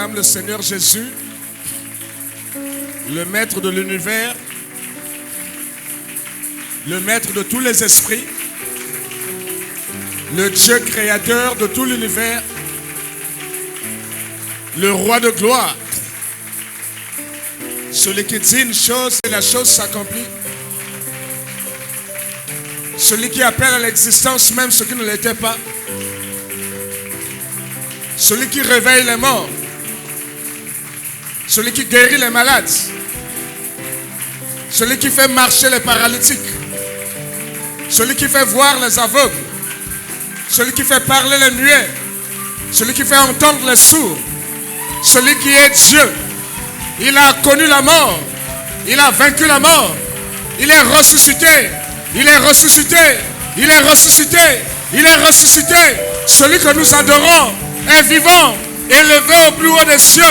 Acclame le Seigneur Jésus, le maître de l'univers, le maître de tous les esprits, le Dieu créateur de tout l'univers, le roi de gloire, celui qui dit une chose et la chose s'accomplit, celui qui appelle à l'existence même ce qui ne l'était pas, celui qui réveille les morts, celui qui guérit les malades, celui qui fait marcher les paralytiques, celui qui fait voir les aveugles, celui qui fait parler les muets, celui qui fait entendre les sourds, celui qui est Dieu. Il a connu la mort, il a vaincu la mort, il est ressuscité, il est ressuscité, il est ressuscité, il est ressuscité. Celui que nous adorons est vivant, élevé au plus haut des cieux,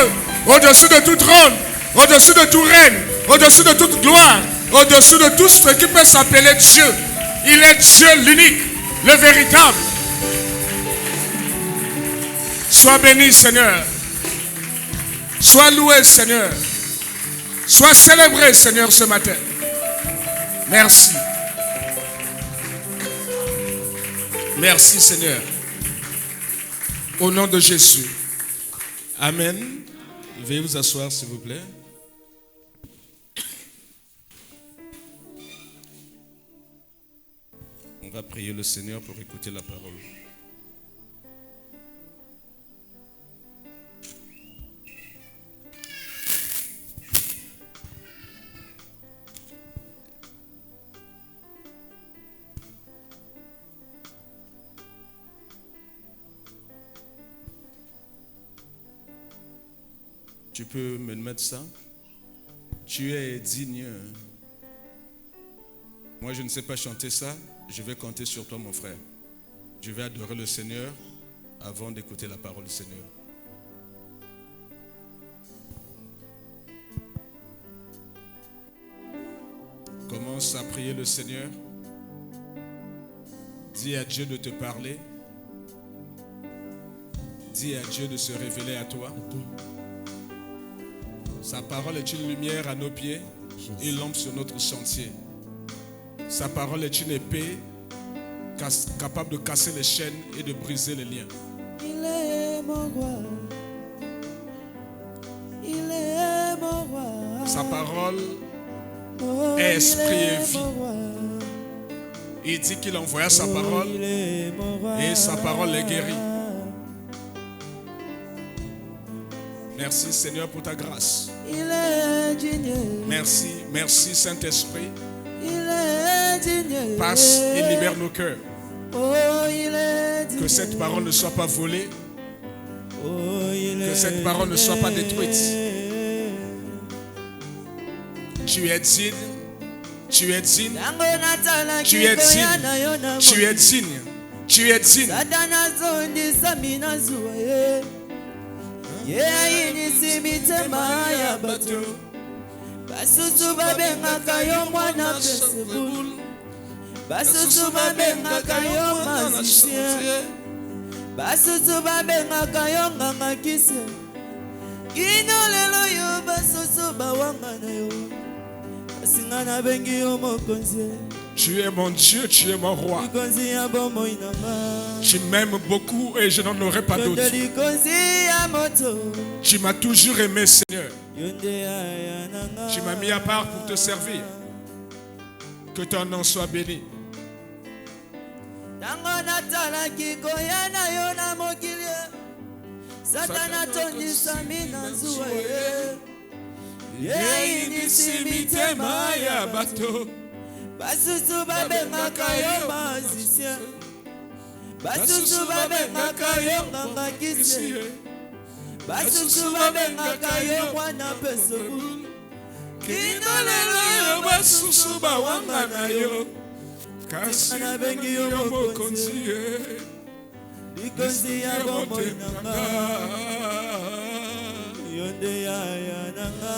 au-dessus de tout trône, au-dessus de tout règne, au-dessus de toute gloire, au-dessus de tout ce qui peut s'appeler Dieu. Il est Dieu l'unique, le véritable. Sois béni, Seigneur. Sois loué, Seigneur. Sois célébré, Seigneur, ce matin. Merci. Merci, Seigneur. Au nom de Jésus. Amen. Veuillez vous asseoir, s'il vous plaît. On va prier le Seigneur pour écouter la parole. Tu peux me mettre ça? Tu es digne. Moi, je ne sais pas chanter ça. Je vais compter sur toi, mon frère. Je vais adorer le Seigneur avant d'écouter la parole du Seigneur. Commence à prier le Seigneur. Dis à Dieu de te parler. Dis à Dieu de se révéler à toi. Sa parole est une lumière à nos pieds, une lampe sur notre sentier. Sa parole est une épée capable de casser les chaînes et de briser les liens. Il est mon roi. Il est mon roi. Sa parole est esprit et vie. Il dit qu'il envoya sa parole et sa parole est guérie. Merci Seigneur pour ta grâce. Il est digne. Merci, merci Saint-Esprit. Il est digne. Passe et libère nos cœurs. Oh, il est digne. Que cette parole ne soit pas volée. Oh, que cette parole ne soit pas détruite. Tu es digne. Tu es digne. Tu es digne. Tu es digne. Tu es digne. Yeyinisi mitema ya bato basusu babengaka yo mwana Beelzebul basusu babengaka yo magicien basusu babengaka yo nganga kise kino lelo yo basusu bawanga na yo basinga na bengi yo mokonzi. Tu es mon Dieu, tu es mon roi. Tu m'aimes beaucoup et je n'en aurai pas d'autre. Tu m'as toujours aimé, Seigneur. Tu m'as mis à part pour te servir. Que ton nom soit béni. Basusu babengaka yo magicien basusu babengaka yo nganga kisi basusu babengaka yo mwana Beelzebul kino lelo yo basusu bawanga na yo kasi na bengi yo mokonzi likonzi ya bomoi nanga yonde ya nanga.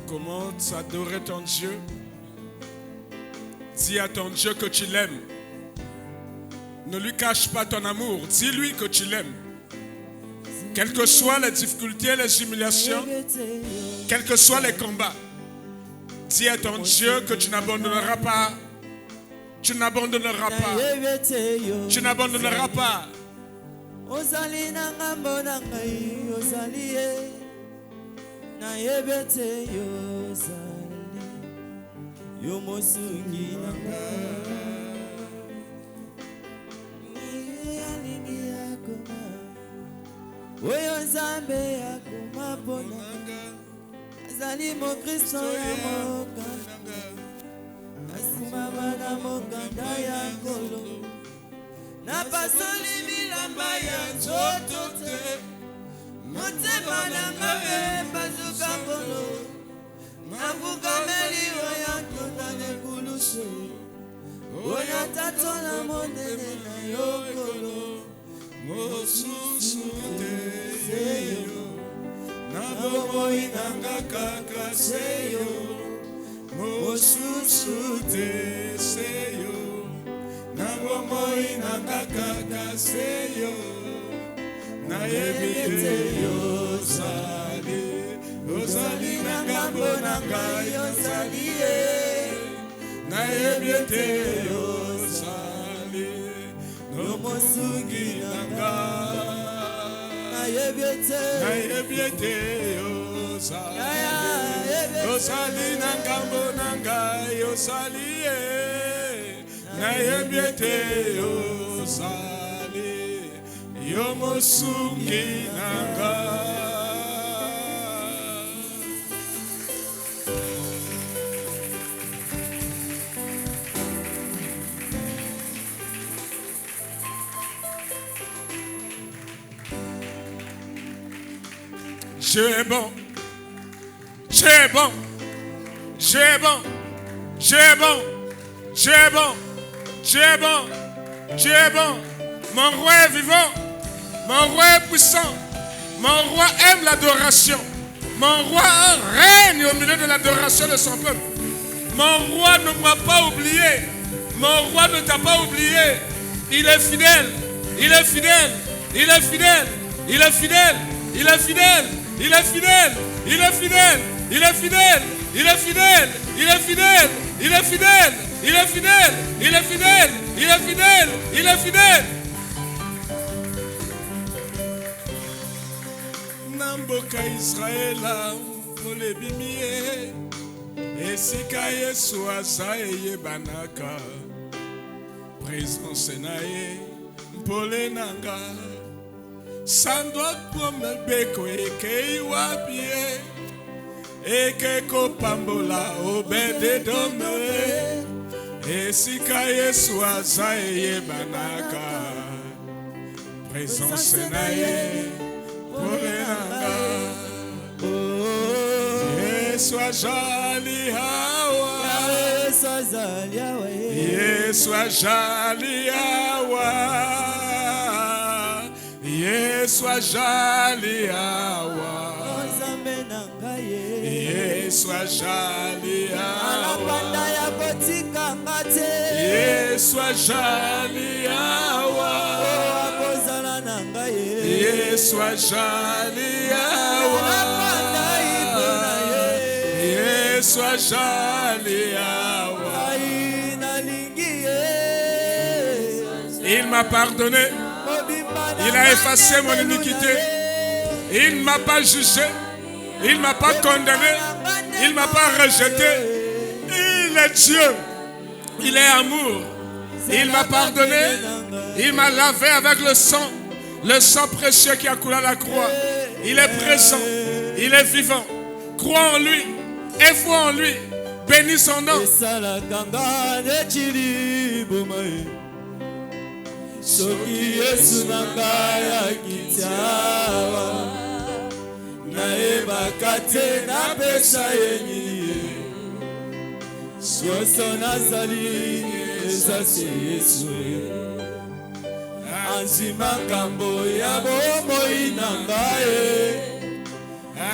Comment adorer ton Dieu? Dis à ton Dieu que tu l'aimes. Ne lui cache pas ton amour. Dis-lui que tu l'aimes. Quelles que soient les difficultés, les humiliations, quels que soient les combats, dis à ton Dieu que tu n'abandonneras pas. Tu n'abandonneras pas. Tu n'abandonneras pas. Ozali na ngambo na ngai, ozali ye. Na yebete yo ozali. Yo mosungi na ngai. Alingi akoma. Oyo Nzambe akoma pona. Azali mo Kristo ya mokanda. Asimama na mokanda ya nkolo. Na pasoli bilamba ya nzoto te. Motema na ngabe bazuka nkolo. Na bukameli oya tonda nekulusu. Oya tato na monene na yo nkolo. Mosusu te seyo. Na bomoi nanga kaka seyo. Mosusu te seyo. Na bomoi nanga kaka seyo. Na yebite yo sali. Ozali nanga bonanga yo sali. Na yebite yo sali. No mosungi nanga. Na yebite yo sali. Ozali nanga bonanga yo sali. Na yebite yo sali. Yo mosungi nanga. Dieu est bon. Dieu est bon. Dieu est bon. Dieu est bon. Dieu est bon. Dieu est bon. Dieu est bon. Mon roi est vivant. Mon roi est puissant. Mon roi aime l'adoration. Mon roi règne au milieu de l'adoration de son peuple. Mon roi ne m'a pas oublié. Mon roi ne t'a pas oublié. Il est fidèle. Il est fidèle. Il est fidèle. Il est fidèle. Il est fidèle. Il est fidèle. Il est fidèle. Il est fidèle. Il est fidèle. Il est fidèle. Il est fidèle. Il est fidèle. Il est fidèle. Il est fidèle. Il est fidèle. Namboka Israela molebimie esika Yesu asaye banaka présence naye mpole nanga sandwa comme beko ekei wapie ekeko pambola obede dome esika Yesu asaye banaka présence naye Yesu ajali hawa. Yesu ajali hawa. Yesu ajali hawa. Yesu ajali hawa. Yesu ajali hawa. Yesu ajali hawa. Yesu ajali hawa. Il m'a pardonné. Il a effacé mon iniquité. Il ne m'a pas jugé. Il ne m'a pas condamné. Il ne m'a pas rejeté. Il est Dieu. Il est amour. Il m'a pardonné. Il m'a lavé avec le sang précieux qui a coulé à la croix. Il est présent. Il est vivant. Crois en lui. Et foi en lui. Bénis son nom. Soki Yesu nanga kitiawa naebaka te napesa yeni soso nazali ezasi Yesu anzima ngambo ya bomoi nanga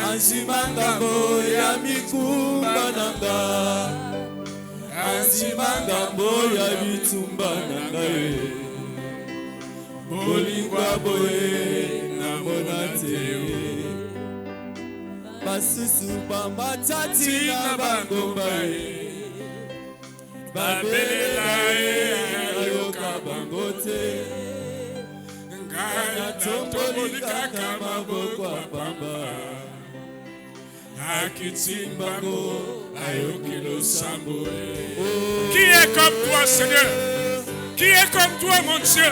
anzima ngambo ya mikumba nanga anzima ngambo ya bitumba nanga bolingwa boye na monate basusu bamatati na bangomba babelela ayoka bangote ngana tombolikaka maboko apamba akitimbango ayokilo sambo. Qui est comme toi, Seigneur? Qui est comme toi, mon Dieu?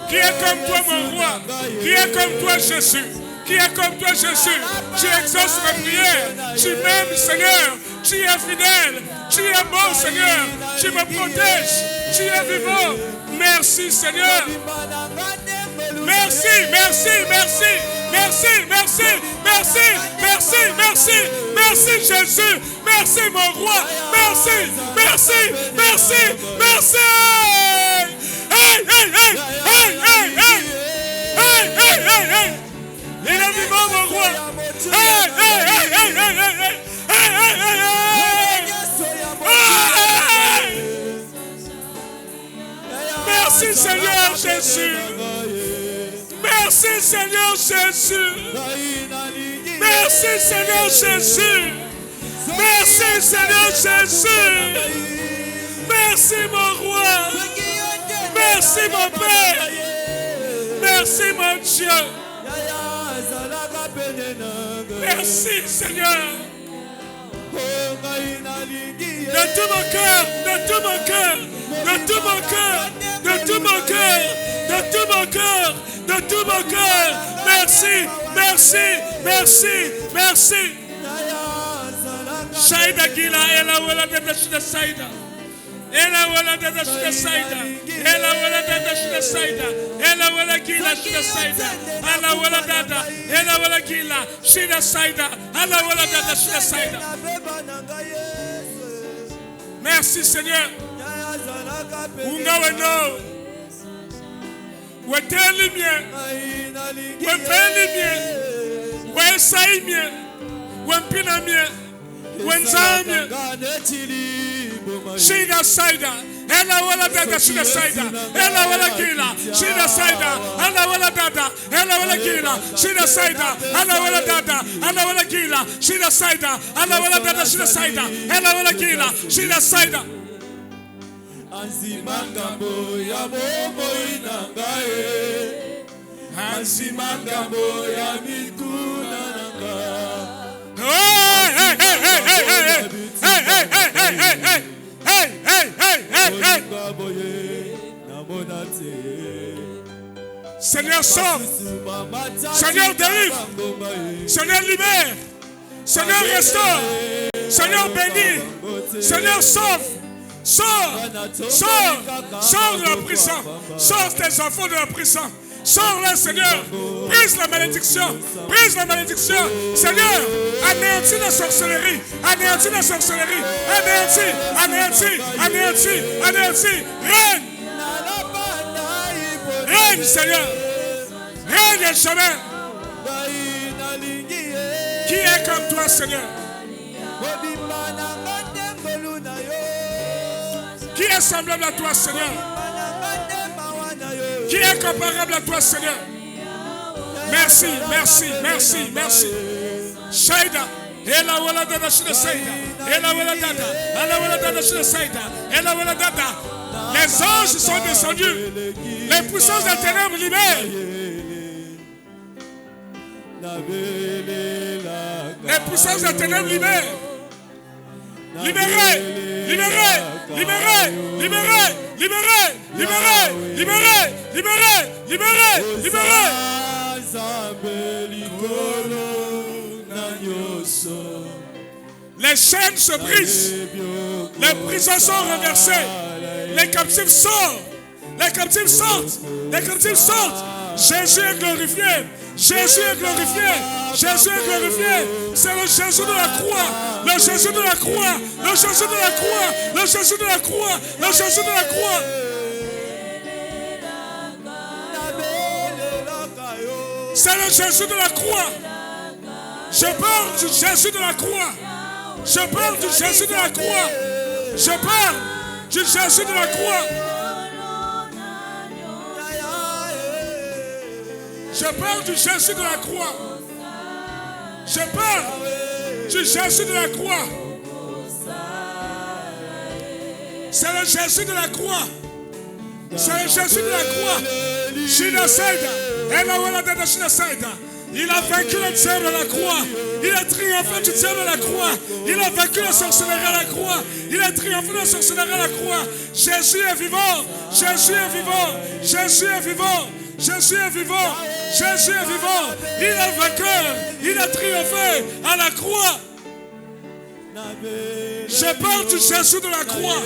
Qui est comme toi, mon roi? Qui est comme toi, Jésus? Qui est comme toi, Jésus? Tu exauces mes prières. Tu m'aimes, Seigneur. Tu es fidèle. Tu es bon, Seigneur. Tu me protèges. Tu es vivant. Merci, Seigneur. Merci, merci, merci. Merci, merci, merci, merci, merci. Merci, Jésus. Merci, mon roi. Merci, merci, merci, merci. Hey, hey, hey, hey, hey, hey. Hey, hey, hey, hey. Il est vivant, mon roi. Hey, hey, hey, hey, hey, hey, hey. Hey, hey, hey, hey. Hey. Merci, Seigneur Jésus. Merci, Seigneur Jésus. Merci, Seigneur Jésus. Merci, Seigneur Jésus. Merci, mon roi. Merci, mon Père. Merci, mon Dieu. Merci, Seigneur. De tout mon cœur, de tout mon cœur, de tout mon cœur, de tout mon cœur, de tout mon cœur, de tout mon cœur. Merci, merci, merci, merci. Shaida gila ela wala de Shaida. Ela wala de Shaida. Ela wala de Shaida. Ela wala gila Shaida. Ala wala dada. Ela wala gila Shaida. Ala wala dada Shaida. Merci, Seigneur. Unga weno. Weteli mie. Wefeli mie. Wesai mie. Wempina mie. Wenzam mie. Shida Saida. Ela wala dada Shida Saida. Ela wala gila Shida Saida. Ala wala dada. Ela wala gila Shida Saida. Ala wala dada. Ala wala gila Shida Saida. Ala wala dada Shida Saida. Ela wala gila Shida Saida. Anzimangambo ya bobo inangae. Anzimangambo ya mikuna nanga. Hey, hey, hey, hey, hey, hey, hey, hey, hey, hey, hey, hey. Hey, hey, hey, hey, hey. Seigneur, sauve. Seigneur, délivre. Seigneur, libère. Seigneur, restaure. Seigneur, bénit. Seigneur, sauve. Sors. Sors. Sors de la prison. Sors tes enfants de la prison. Sors-les, Seigneur. Brise la malédiction. Brise la malédiction. Seigneur, anéantis la sorcellerie. Anéantis la sorcellerie. Anéantis, anéantis, anéantis, anéantis. Règne. Règne, Seigneur. Règne à jamais. Qui est comme toi, Seigneur? Qui est semblable à toi, Seigneur? Qui est comparable à toi, Seigneur? Merci, merci, merci, merci. Shaida. Ela wala dada shida Saida. Ela wala dada. Ela wala dada shida Saida. Ela wala dada. Les anges sont descendus. Les puissances des ténèbres libèrent. Les puissances des ténèbres libèrent. Libérez, libérez, libérez, libérez, libérez, libérez, libérez, libérez, libérez, libérez. Les chaînes se brisent. Les prisons sont renversées. Les captifs sortent. Les captifs sortent. Les captifs sortent. Jésus est glorifié. Jésus est glorifié. Jésus est glorifié. C'est le Jésus de la croix. Le Jésus de la croix. Le Jésus de la croix. Le Jésus de la croix. Le Jésus de la croix. C'est le Jésus de la croix. Je parle du Jésus de la croix. Je parle du Jésus de la croix. Je parle du Jésus de la croix. Je parle du Jésus de la croix. Je parle du Jésus de la croix. C'est le Jésus de la croix. C'est le Jésus de la croix. Shina Saïda. Il a vaincu le diable à la croix. Il a triomphé du diable à la croix. Il a vaincu la sorcellerie à la croix. Il a triomphé de la sorcellerie à la croix. Jésus est vivant. Jésus est vivant. Jésus est vivant. Jésus est vivant. Jésus est vivant. Il est vainqueur. Il a triomphé à la croix. Je parle du Jésus de la croix.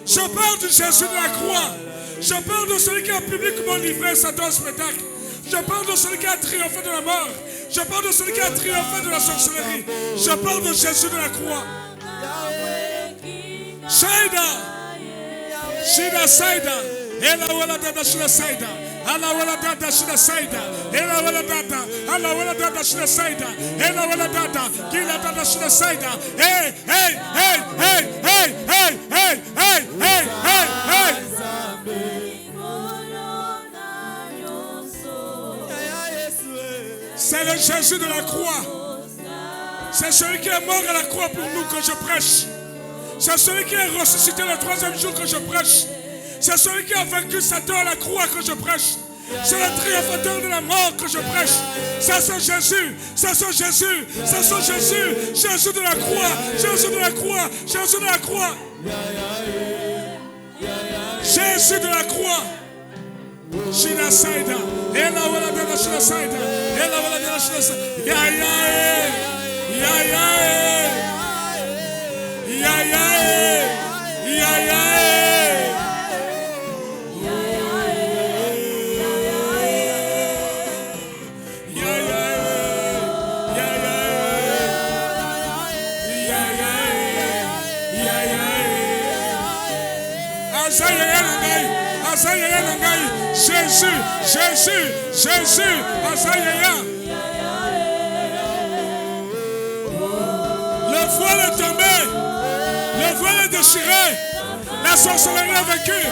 Je parle du Jésus de la croix. Je parle de celui qui a publiquement livré Satan spectacle. Je parle de celui qui a triomphé de la mort. Je parle de celui qui a triomphé de la sorcellerie. Je parle de Jésus de la croix. Shaida. Shida Saida. Ela wala dada shida Saida. Ala wala dada shida Saida. Ela wala dada. Ala wala dada shida Saida. Ela wala dada. Kila dada shida Saida. Hey, hey, hey, hey, hey, hey, hey, hey, hey, hey, hey. C'est le Jésus de la croix. C'est celui qui est mort à la croix pour nous que je prêche. C'est celui qui est ressuscité le 3e jour que je prêche. C'est celui qui a vaincu Satan à la croix que je prêche. C'est le triomphateur de la mort que je prêche. C'est ce Jésus. C'est ce Jésus. C'est ce Jésus. Jésus de la croix. Jésus de la croix. Jésus de la croix. Jésus de la croix. Shina Saida. Ela wala dada Shina Saida. Ela wala dada Shina Saida. Ya ya ya ya ya ya ya ya Jésus, Jésus, Jésus, Azaïa. Le voile est tombé, le voile est déchiré, la sorcellerie est vaincue,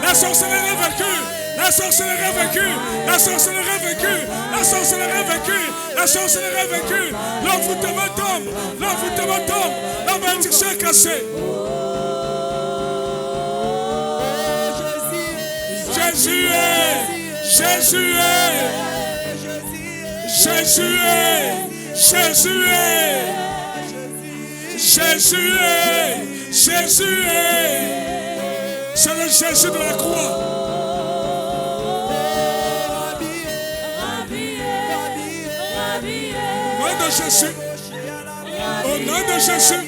la sorcellerie est vaincue, la sorcellerie est vaincue, la sorcellerie est vaincue, la sorcellerie est vaincue, la sorcellerie est vaincue, l'envoûtement tombe, l'envoûtement tombe, la malédiction est cassée. Jésus est, Jésus est, Jésus est, Jésus est, Jésus est, Jésus est. C'est le Jésus de la croix. Au nom de Jésus, au nom de Jésus,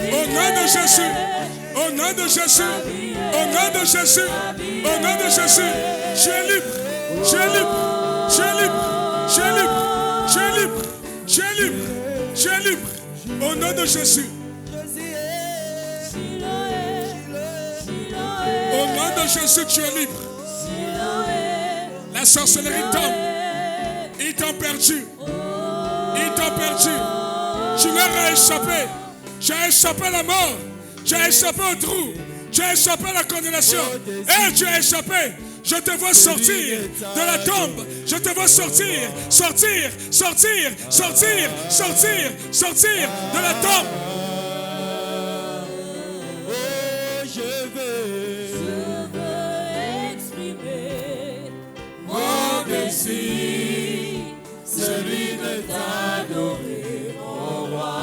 au nom de Jésus, au nom de Jésus, au nom de Jésus, au nom de Jésus, tu es libre, tu es libre, tu es libre, tu es libre, tu es libre, tu es libre, tu es libre, au nom de Jésus. Au nom de Jésus, tu es libre. La sorcellerie tombe. Ils t'ont perdu. Ils t'ont perdu. Tu leur as échappé. Tu as échappé à la mort. Tu as échappé au trou. Tu as échappé à la condamnation. Et tu as échappé. Je te vois sortir de la tombe. Je te vois sortir, sortir, sortir, sortir, sortir, sortir de la tombe. Oh, je veux exprimer mon désir, celui de t'adorer, mon roi.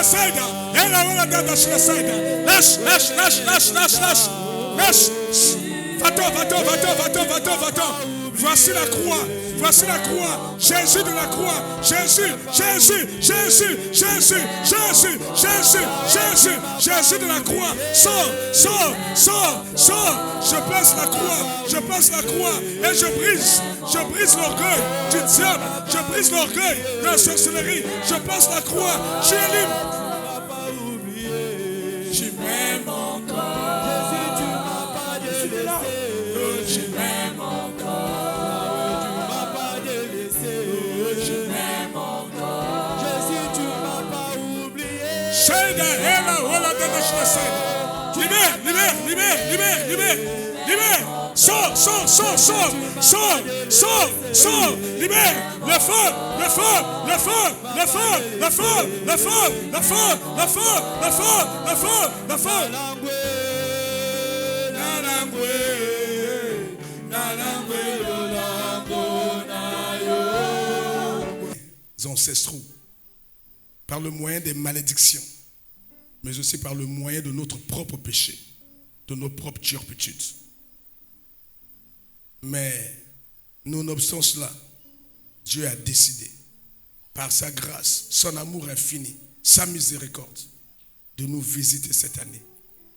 Saïda, elle a la dada sur la Saïda. Lâche, lâche, lâche, lâche, lâche, lâche, lâche. Va-t'en, va-t'en, va-t'en, va-t'en, va-t'en, va-t'en. Voici la croix, voici la croix. Jésus de la croix, Jésus, Jésus, Jésus, Jésus, Jésus, Jésus, Jésus, Jésus de la croix. Sors, sors, sors, sors. Je place la croix, je place la croix et je brise l'orgueil du diable, je brise l'orgueil de la sorcellerie. Je place la croix, tu es libre. Tu m'aimes encore. Jésus, tu m'as pas délaissé. Libère, libère, libère, libère, libère, libère. Sors, sors, sors, sors, sors, sors, sors, libère. Le feu, le feu, le feu, le feu, le feu, le feu, le feu, le feu, le feu, le feu, le feu. Les ancestraux, par le moyen des malédictions, mais aussi par le moyen de notre propre péché, de nos propres turpitudes. Mais nonobstant cela, Dieu a décidé, par sa grâce, son amour infini, sa miséricorde, de nous visiter cette année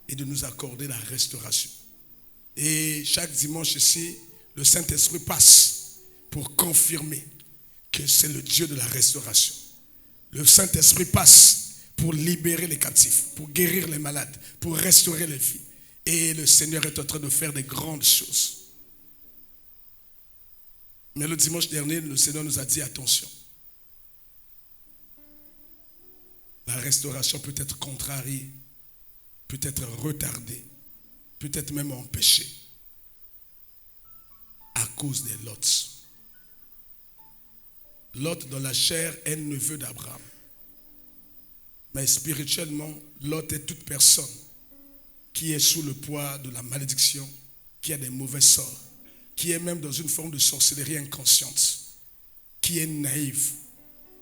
et de nous accorder la restauration. Et chaque dimanche ici, le Saint-Esprit passe pour confirmer que c'est le Dieu de la restauration. Le Saint-Esprit passe pour libérer les captifs, pour guérir les malades, pour restaurer les vies. Et le Seigneur est en train de faire des grandes choses. Mais le dimanche dernier, le Seigneur nous a dit attention. La restauration peut être contrariée, peut être retardée, peut être même empêchée à cause des Lots. Lot dans la chair est neveu d'Abraham. Mais spirituellement, Lot est toute personne qui est sous le poids de la malédiction, qui a des mauvais sorts, qui est même dans une forme de sorcellerie inconsciente, qui est naïve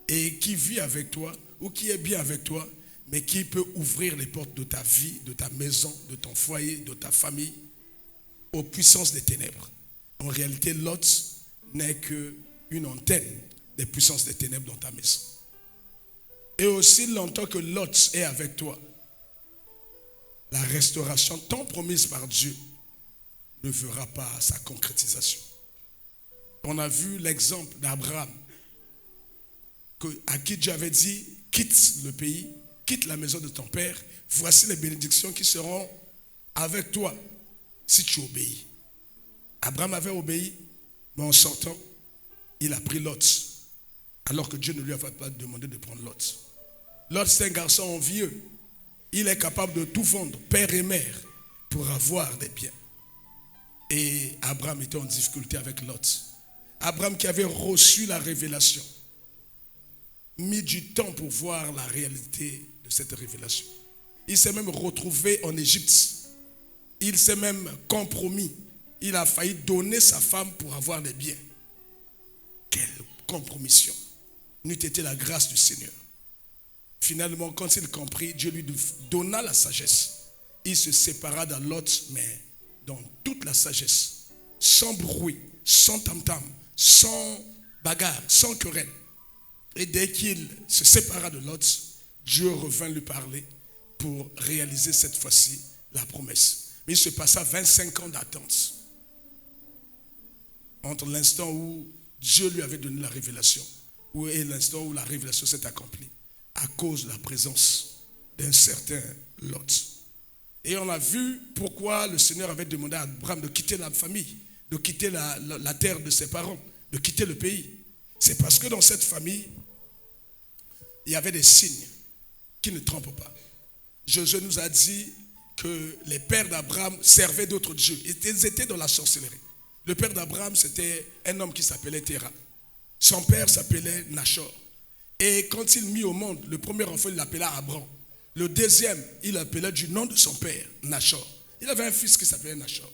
et qui vit avec toi ou qui est bien avec toi, mais qui peut ouvrir les portes de ta vie, de ta maison, de ton foyer, de ta famille, aux puissances des ténèbres. En réalité, Lot n'est qu'une antenne des puissances des ténèbres dans ta maison. Et aussi longtemps que Lot est avec toi, la restauration tant promise par Dieu ne verra pas sa concrétisation. On a vu l'exemple d'Abraham, à qui Dieu avait dit, quitte le pays, quitte la maison de ton père, voici les bénédictions qui seront avec toi si tu obéis. Abraham avait obéi, mais en sortant, il a pris Lot, alors que Dieu ne lui avait pas demandé de prendre Lot. Lot, c'est un garçon envieux. Il est capable de tout vendre, père et mère, pour avoir des biens. Et Abraham était en difficulté avec Lot. Abraham qui avait reçu la révélation, mis du temps pour voir la réalité de cette révélation. Il s'est même retrouvé en Égypte. Il s'est même compromis. Il a failli donner sa femme pour avoir des biens. Quelle compromission. N'eût été la grâce du Seigneur. Finalement, quand il comprit, Dieu lui donna la sagesse. Il se sépara de Lot, mais dans toute la sagesse, sans bruit, sans tam-tam, sans bagarre, sans querelle. Et dès qu'il se sépara de Lot, Dieu revint lui parler pour réaliser cette fois-ci la promesse. Mais il se passa 25 ans d'attente entre l'instant où Dieu lui avait donné la révélation et l'instant où la révélation s'est accomplie à cause de la présence d'un certain Lot. Et on a vu pourquoi le Seigneur avait demandé à Abraham de quitter la famille, de quitter la terre de ses parents, de quitter le pays. C'est parce que dans cette famille, il y avait des signes qui ne trompent pas. Josué nous a dit que les pères d'Abraham servaient d'autres dieux. Ils étaient dans la sorcellerie. Le père d'Abraham, c'était un homme qui s'appelait Téra. Son père s'appelait Nachor. Et quand il mit au monde, le premier enfant, il l'appela Abram. Le deuxième, il l'appelait du nom de son père, Nachor. Il avait un fils qui s'appelait Nachor.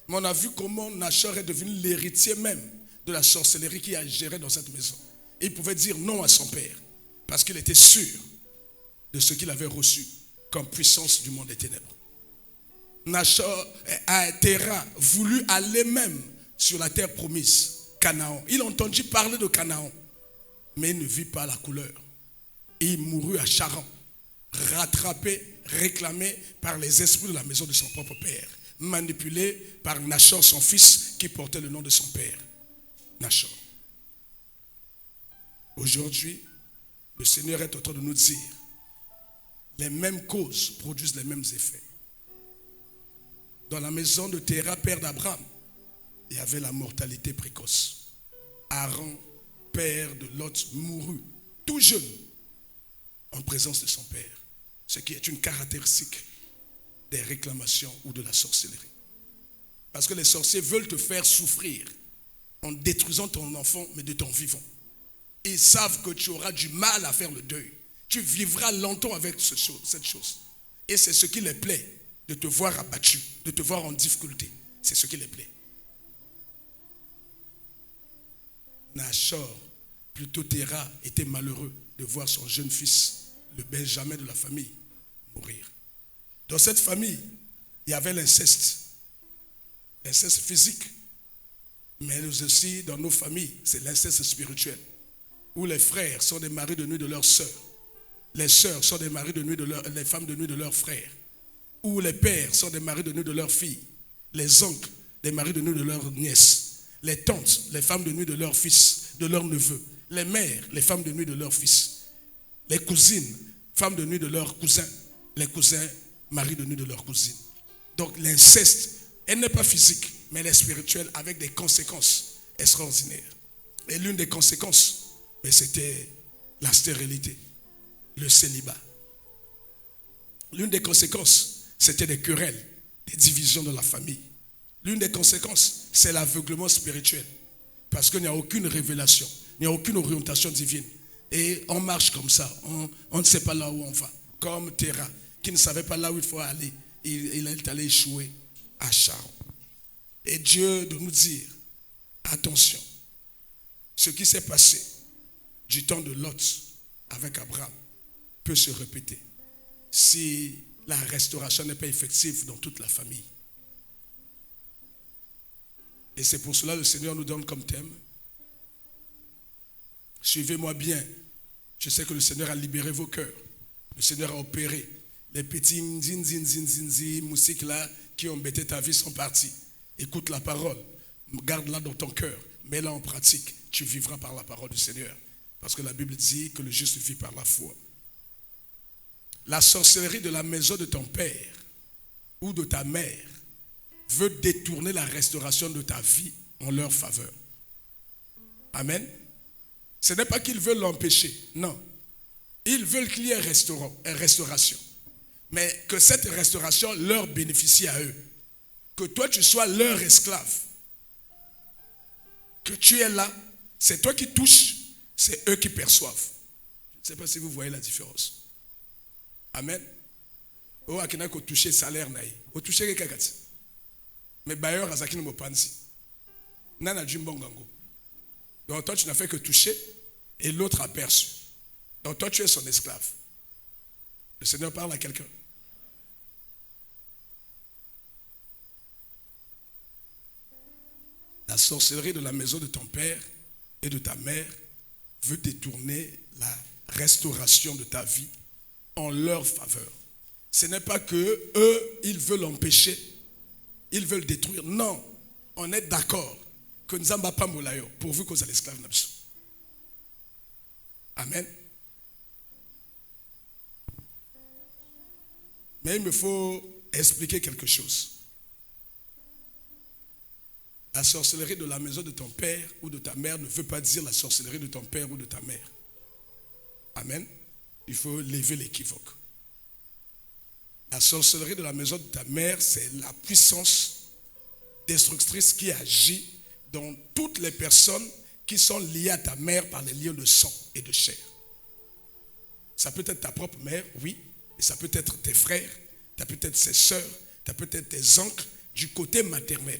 Mais on a vu comment Nachor est devenu l'héritier même de la sorcellerie qui a géré dans cette maison. Et il pouvait dire non à son père, parce qu'il était sûr de ce qu'il avait reçu comme puissance du monde des ténèbres. Nachor, Téra, voulut aller même sur la terre promise, Canaan. Il entendit parler de Canaan, mais il ne vit pas la couleur. Et il mourut à Charan, rattrapé, réclamé par les esprits de la maison de son propre père, manipulé par Nachor, son fils, qui portait le nom de son père, Nachor. Aujourd'hui, le Seigneur est en train de nous dire, les mêmes causes produisent les mêmes effets. Dans la maison de Téra, père d'Abraham, il y avait la mortalité précoce. Aaron, père de Lot, mourut tout jeune en présence de son père. ce qui est une caractéristique des réclamations ou de la sorcellerie. Parce que les sorciers veulent te faire souffrir en détruisant ton enfant, mais de ton vivant. Ils savent que tu auras du mal à faire le deuil. Tu vivras longtemps avec cette chose. Et c'est ce qui les plaît, de te voir abattu, de te voir en difficulté. C'est ce qui les plaît. Nachor, plutôt Terah, était malheureux de voir son jeune fils, le Benjamin de la famille, mourir. Dans cette famille, il y avait l'inceste physique, mais aussi dans nos familles, c'est l'inceste spirituel, où les frères sont des maris de nuit de leurs sœurs, les sœurs sont des maris de nuit les femmes de nuit de leurs frères, où les pères sont des maris de nuit de leurs filles, les oncles, des maris de nuit de leurs nièces, les tantes, les femmes de nuit de leurs fils, de leurs neveux, les mères, les femmes de nuit de leurs fils, les cousines, femmes de nuit de leurs cousins, les cousins, maris de nuit de leurs cousines. Donc l'inceste, elle n'est pas physique, mais elle est spirituelle avec des conséquences extraordinaires. Et l'une des conséquences, c'était la stérilité, le célibat. L'une des conséquences, c'était des querelles, des divisions dans la famille. L'une des conséquences, c'est l'aveuglement spirituel. Parce qu'il n'y a aucune révélation, il n'y a aucune orientation divine. Et on marche comme ça, on ne sait pas là où on va. Comme Terah, qui ne savait pas là où il faut aller. Il est allé échouer à Charon. Et Dieu de nous dire, attention, ce qui s'est passé du temps de Lot avec Abraham peut se répéter si la restauration n'est pas effective dans toute la famille. Et c'est pour cela que le Seigneur nous donne comme thème, suivez-moi bien. Je sais que le Seigneur a libéré vos cœurs. Le Seigneur a opéré. Les petits moustiques là qui ont embêté ta vie sont partis. Écoute la parole. Garde-la dans ton cœur. Mets-la en pratique. Tu vivras par la parole du Seigneur. Parce que la Bible dit que le juste vit par la foi. La sorcellerie de la maison de ton père ou de ta mère veut détourner la restauration de ta vie en leur faveur. Amen. Ce n'est pas qu'ils veulent l'empêcher, non. Ils veulent qu'il y ait restauration. Mais que cette restauration leur bénéficie à eux. Que toi tu sois leur esclave. Que tu es là, c'est toi qui touches, c'est eux qui perçoivent. Je ne sais pas si vous voyez la différence. Amen. Oh, akina ko toucher salaire naï. O toucher kakati. Mais bailleur azakine mopanzi. Nana jimbongango. Donc toi tu n'as fait que toucher et l'autre a perçu. Donc toi tu es son esclave. Le Seigneur parle à quelqu'un. La sorcellerie de la maison de ton père et de ta mère veut détourner la restauration de ta vie en leur faveur. Ce n'est pas que eux, ils veulent empêcher, ils veulent détruire. Non, on est d'accord que nous n'avons pas molayo pourvu qu'on soit l'esclave. Amen. Mais il me faut expliquer quelque chose. La sorcellerie de la maison de ton père ou de ta mère ne veut pas dire la sorcellerie de ton père ou de ta mère. Amen. Il faut lever l'équivoque. La sorcellerie de la maison de ta mère, c'est la puissance destructrice qui agit dans toutes les personnes qui sont liées à ta mère par les liens de sang et de chair. Ça peut être ta propre mère, oui, et ça peut être tes frères, ça peut être ses sœurs, ça peut être tes oncles du côté maternel.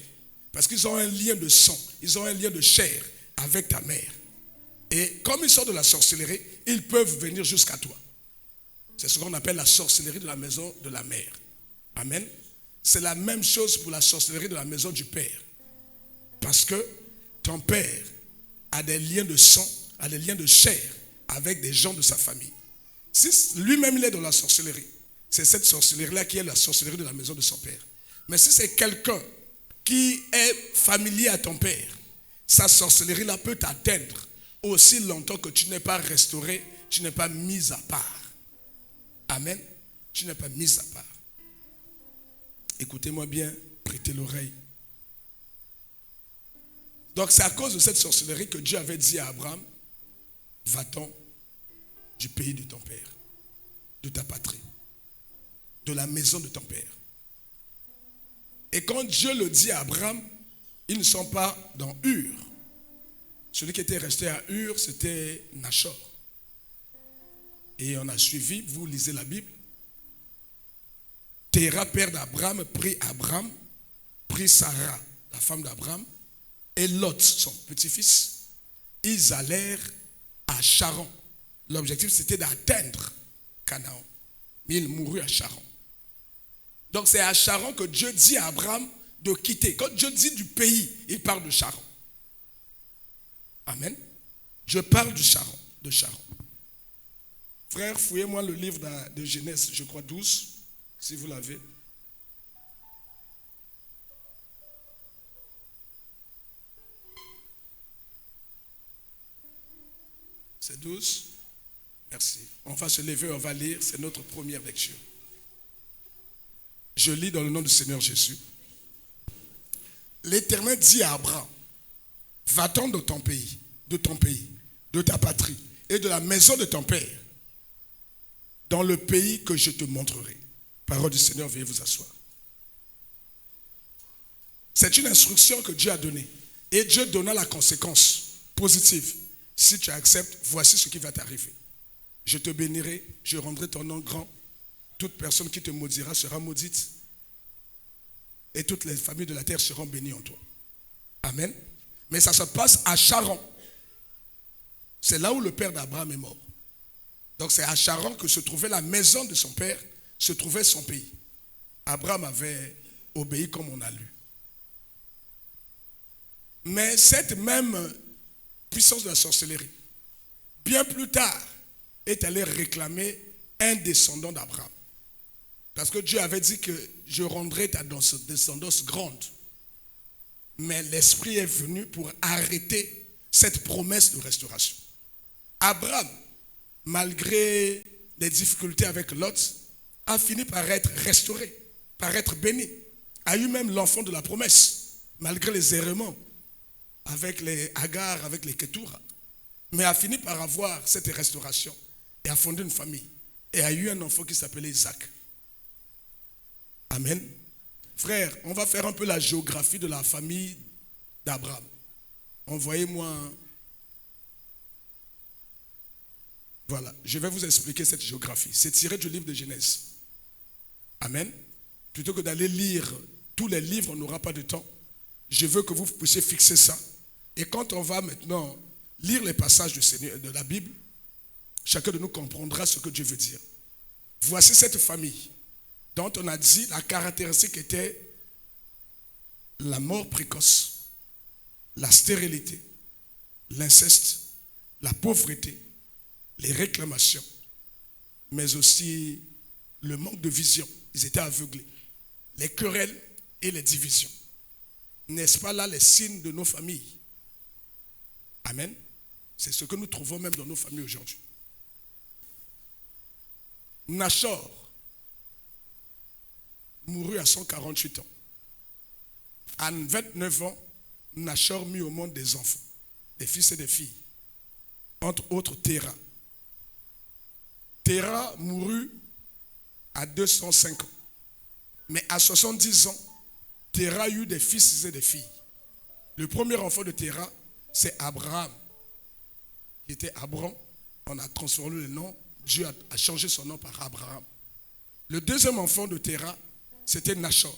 Parce qu'ils ont un lien de sang, ils ont un lien de chair avec ta mère. Et comme ils sont de la sorcellerie, ils peuvent venir jusqu'à toi. C'est ce qu'on appelle la sorcellerie de la maison de la mère. Amen. C'est la même chose pour la sorcellerie de la maison du père. Parce que ton père a des liens de sang, a des liens de chair avec des gens de sa famille. Si lui-même il est dans la sorcellerie, c'est cette sorcellerie-là qui est la sorcellerie de la maison de son père. Mais si c'est quelqu'un qui est familier à ton père, sa sorcellerie-là peut t'atteindre aussi longtemps que tu n'es pas restauré, tu n'es pas mis à part. Amen. Tu n'es pas mis à part. Écoutez-moi bien, prêtez l'oreille. Donc c'est à cause de cette sorcellerie que Dieu avait dit à Abraham, va-t'en du pays de ton père, de ta patrie. de la maison de ton père. Et quand Dieu le dit à Abraham, ils ne sont pas dans Ur. Celui qui était resté à Ur, c'était Nachor. Et on a suivi, vous lisez la Bible. Téra, père d'Abraham, prit Sarah, la femme d'Abraham, et Lot, son petit-fils. Ils allèrent à Charan. L'objectif, c'était d'atteindre Canaan. Mais il mourut à Charan. Donc c'est à Charan que Dieu dit à Abraham de quitter. Quand Dieu dit du pays, il parle de Charan. Amen. Je parle de Charan. Frère, fouillez-moi le livre de Genèse, je crois 12, si vous l'avez. C'est 12. Merci. On va se lever, on va lire. C'est notre première lecture. Je lis dans le nom du Seigneur Jésus. L'Éternel dit à Abraham, va-t'en de ton pays, de ta patrie et de la maison de ton père, dans le pays que je te montrerai. Parole du Seigneur, veuillez vous asseoir. C'est une instruction que Dieu a donnée. Et Dieu donna la conséquence positive. Si tu acceptes, voici ce qui va t'arriver. Je te bénirai, je rendrai ton nom grand. Toute personne qui te maudira sera maudite. Et toutes les familles de la terre seront bénies en toi. Amen. Mais ça se passe à Charan. C'est là où le père d'Abraham est mort. Donc c'est à Charan que se trouvait la maison de son père, se trouvait son pays. Abraham avait obéi comme on a lu. Mais cette même puissance de la sorcellerie, bien plus tard, est allée réclamer un descendant d'Abraham. Parce que Dieu avait dit que je rendrai ta descendance grande. Mais l'Esprit est venu pour arrêter cette promesse de restauration. Abraham, malgré les difficultés avec Lot, a fini par être restauré, par être béni. A eu même l'enfant de la promesse, malgré les errements, avec les Hagar, avec les Ketura. Mais a fini par avoir cette restauration et a fondé une famille. Et a eu un enfant qui s'appelait Isaac. Amen. Frère, on va faire un peu la géographie de la famille d'Abraham. Envoyez-moi. Voilà, je vais vous expliquer cette géographie. C'est tiré du livre de Genèse. Amen. Plutôt que d'aller lire tous les livres, on n'aura pas de temps. Je veux que vous puissiez fixer ça. Et quand on va maintenant lire les passages du Seigneur, de la Bible, chacun de nous comprendra ce que Dieu veut dire. Voici cette famille dont on a dit la caractéristique était la mort précoce, la stérilité, l'inceste, la pauvreté, les réclamations, mais aussi le manque de vision. Ils étaient aveuglés. Les querelles et les divisions. N'est-ce pas là les signes de nos familles? Amen. C'est ce que nous trouvons même dans nos familles aujourd'hui. Nachor mourut à 148 ans. À 29 ans, Nachor mit au monde des enfants, des fils et des filles. Entre autres, Téra. Téra mourut à 205 ans. Mais à 70 ans, Téra eut des fils et des filles. Le premier enfant de Téra, c'est Abraham, qui était Abram. On a transformé le nom. Dieu a changé son nom par Abraham. Le deuxième enfant de Téra, c'était Nachor.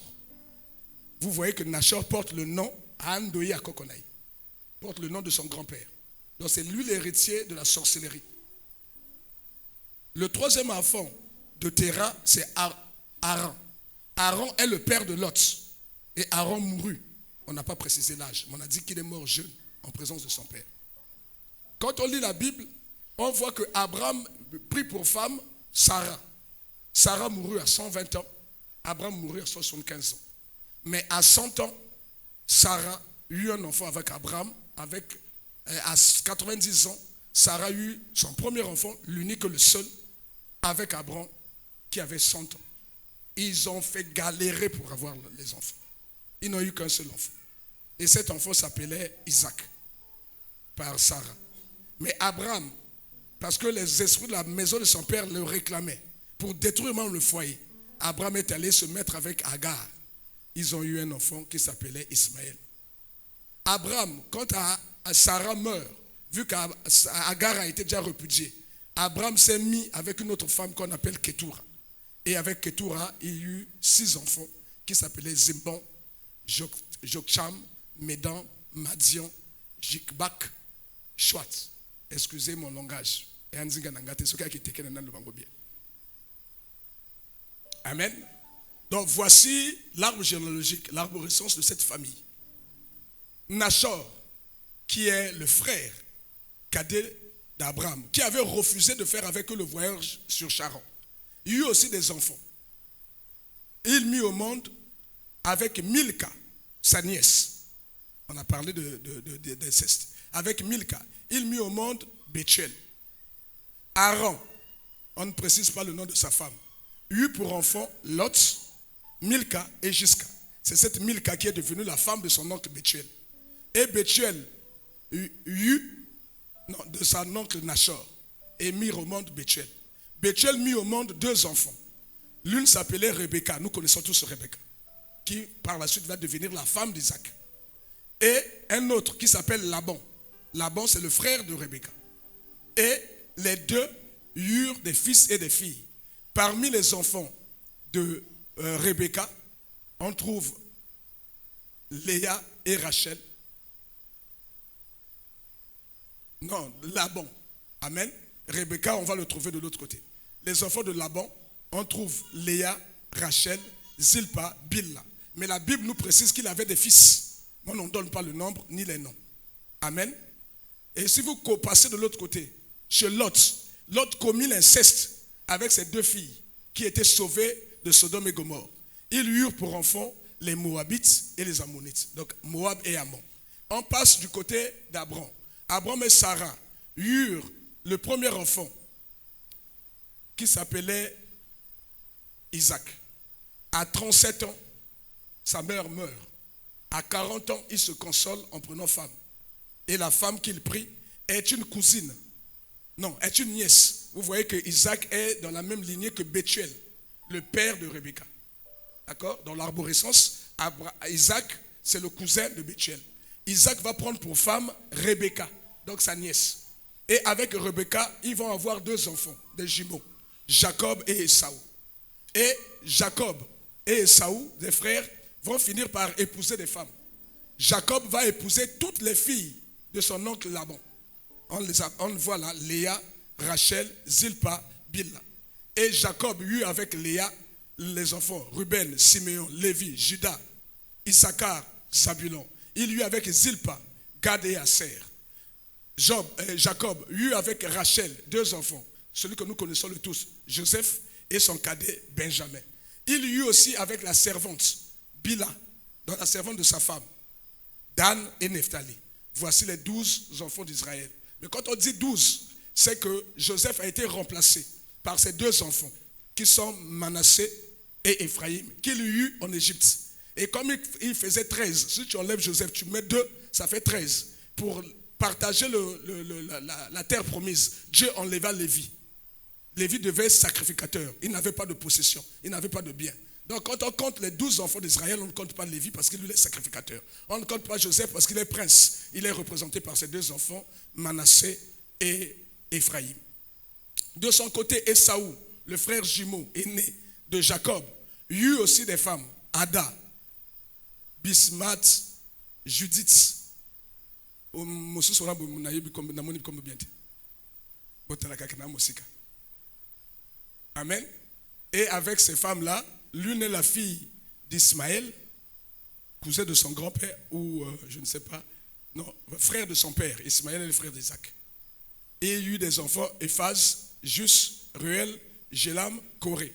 Vous voyez que Nachor porte le nom Andoï Akokonaï. Porte le nom de son grand-père. Donc c'est lui l'héritier de la sorcellerie. Le troisième enfant de Téra, c'est Haran. Haran est le père de Lot. Et Haran mourut. On n'a pas précisé l'âge, mais on a dit qu'il est mort jeune en présence de son père. Quand on lit la Bible, on voit que Abraham prit pour femme Sarah. Sarah mourut à 120 ans. Abraham mourut à 75 ans. Mais à 100 ans, Sarah eut un enfant avec Abraham. À 90 ans, Sarah eut son premier enfant, l'unique et le seul, avec Abraham, qui avait 100 ans. Ils ont fait galérer pour avoir les enfants. Ils n'ont eu qu'un seul enfant. Et cet enfant s'appelait Isaac, par Sarah. Mais Abraham, parce que les esprits de la maison de son père le réclamaient, pour détruire même le foyer, Abraham est allé se mettre avec Agar. Ils ont eu un enfant qui s'appelait Ismaël. Abraham, quand Sarah meurt, vu qu'Agar a été déjà repudiée, Abraham s'est mis avec une autre femme qu'on appelle Ketura. Et avec Ketura, il y eut 6 enfants qui s'appelaient Zimbon, Jokcham, Médan, Madian, Jikbak, Chouat. Excusez mon langage. Amen. Donc voici l'arbre généalogique, l'arborescence de cette famille. Nachor, qui est le frère cadet d'Abraham, qui avait refusé de faire avec eux le voyage sur Charan. Il y eut aussi des enfants. Il mit au monde avec Milka, sa nièce. On a parlé d'inceste. Avec Milka, il mit au monde Bethuel. Aaron, on ne précise pas le nom de sa femme, eut pour enfant Lot, Milka et Jiska. C'est cette Milka qui est devenue la femme de son oncle Bethuel. Et Bethuel eut de son oncle Nachor et mit au monde Bethuel. Bethuel mit au monde 2 enfants. L'une s'appelait Rebecca, nous connaissons tous Rebecca, qui par la suite va devenir la femme d'Isaac. Et un autre qui s'appelle Laban. Laban, c'est le frère de Rebecca. Et les 2 eurent des fils et des filles. Parmi les enfants de Rebecca, on trouve Léa et Rachel. Non, Laban. Amen. Rebecca, on va le trouver de l'autre côté. Les enfants de Laban, on trouve Léa, Rachel, Zilpa, Bilha. Mais la Bible nous précise qu'il avait des fils. On ne donne pas le nombre ni les noms. Amen. Et si vous passez de l'autre côté, chez Lot, Lot commit l'inceste avec ses 2 filles qui étaient sauvées de Sodome et Gomorrhe. Ils eurent pour enfants les Moabites et les Ammonites. Donc Moab et Ammon. On passe du côté d'Abraham. Abraham et Sarah eurent le premier enfant qui s'appelait Isaac. À 37 ans, sa mère meurt. À 40 ans, il se console en prenant femme. Et la femme qu'il prit est une cousine. Non, est une nièce. Vous voyez que Isaac est dans la même lignée que Bethuel, le père de Rebecca. D'accord? Dans l'arborescence, Isaac, c'est le cousin de Bethuel. Isaac va prendre pour femme Rebecca, donc sa nièce. Et avec Rebecca, ils vont avoir 2 enfants, des jumeaux, Jacob et Ésaü. Et Jacob et Ésaü, des frères, vont finir par épouser des femmes. Jacob va épouser toutes les filles de son oncle Laban. On voit là Léa, Rachel, Zilpa, Bilha. Et Jacob eut avec Léa les enfants Ruben, Siméon, Lévi, Juda, Issachar, Zabulon. Il eut avec Zilpa, Gad et Aser. Jacob eut avec Rachel 2 enfants, celui que nous connaissons le tous, Joseph et son cadet Benjamin. Il eut aussi avec la servante Bilha, dans la servante de sa femme, Dan et Nephtali. Voici les 12 enfants d'Israël. Mais quand on dit 12, c'est que Joseph a été remplacé par ses 2 enfants, qui sont Manassé et Ephraïm, qu'il eut en Égypte. Et comme il faisait 13, si tu enlèves Joseph, tu mets 2, ça fait 13. Pour partager la terre promise, Dieu enleva Lévi. Lévi devait être sacrificateur. Il n'avait pas de possession, il n'avait pas de bien. Donc quand on compte les 12 enfants d'Israël, on ne compte pas Lévi parce qu'il est sacrificateur. On ne compte pas Joseph parce qu'il est prince. Il est représenté par ses 2 enfants, Manassé et Ephraïm. De son côté, Ésaü, le frère jumeau aîné de Jacob, eut aussi des femmes, Ada, Bismat, Judith. Amen. Et avec ces femmes-là, l'une est la fille d'Ismaël, cousin de son grand-père, ou je ne sais pas, non, frère de son père. Ismaël est le frère d'Isaac. Et il y eut des enfants, Éphaz, Jus, Ruel, Jélam, Corée.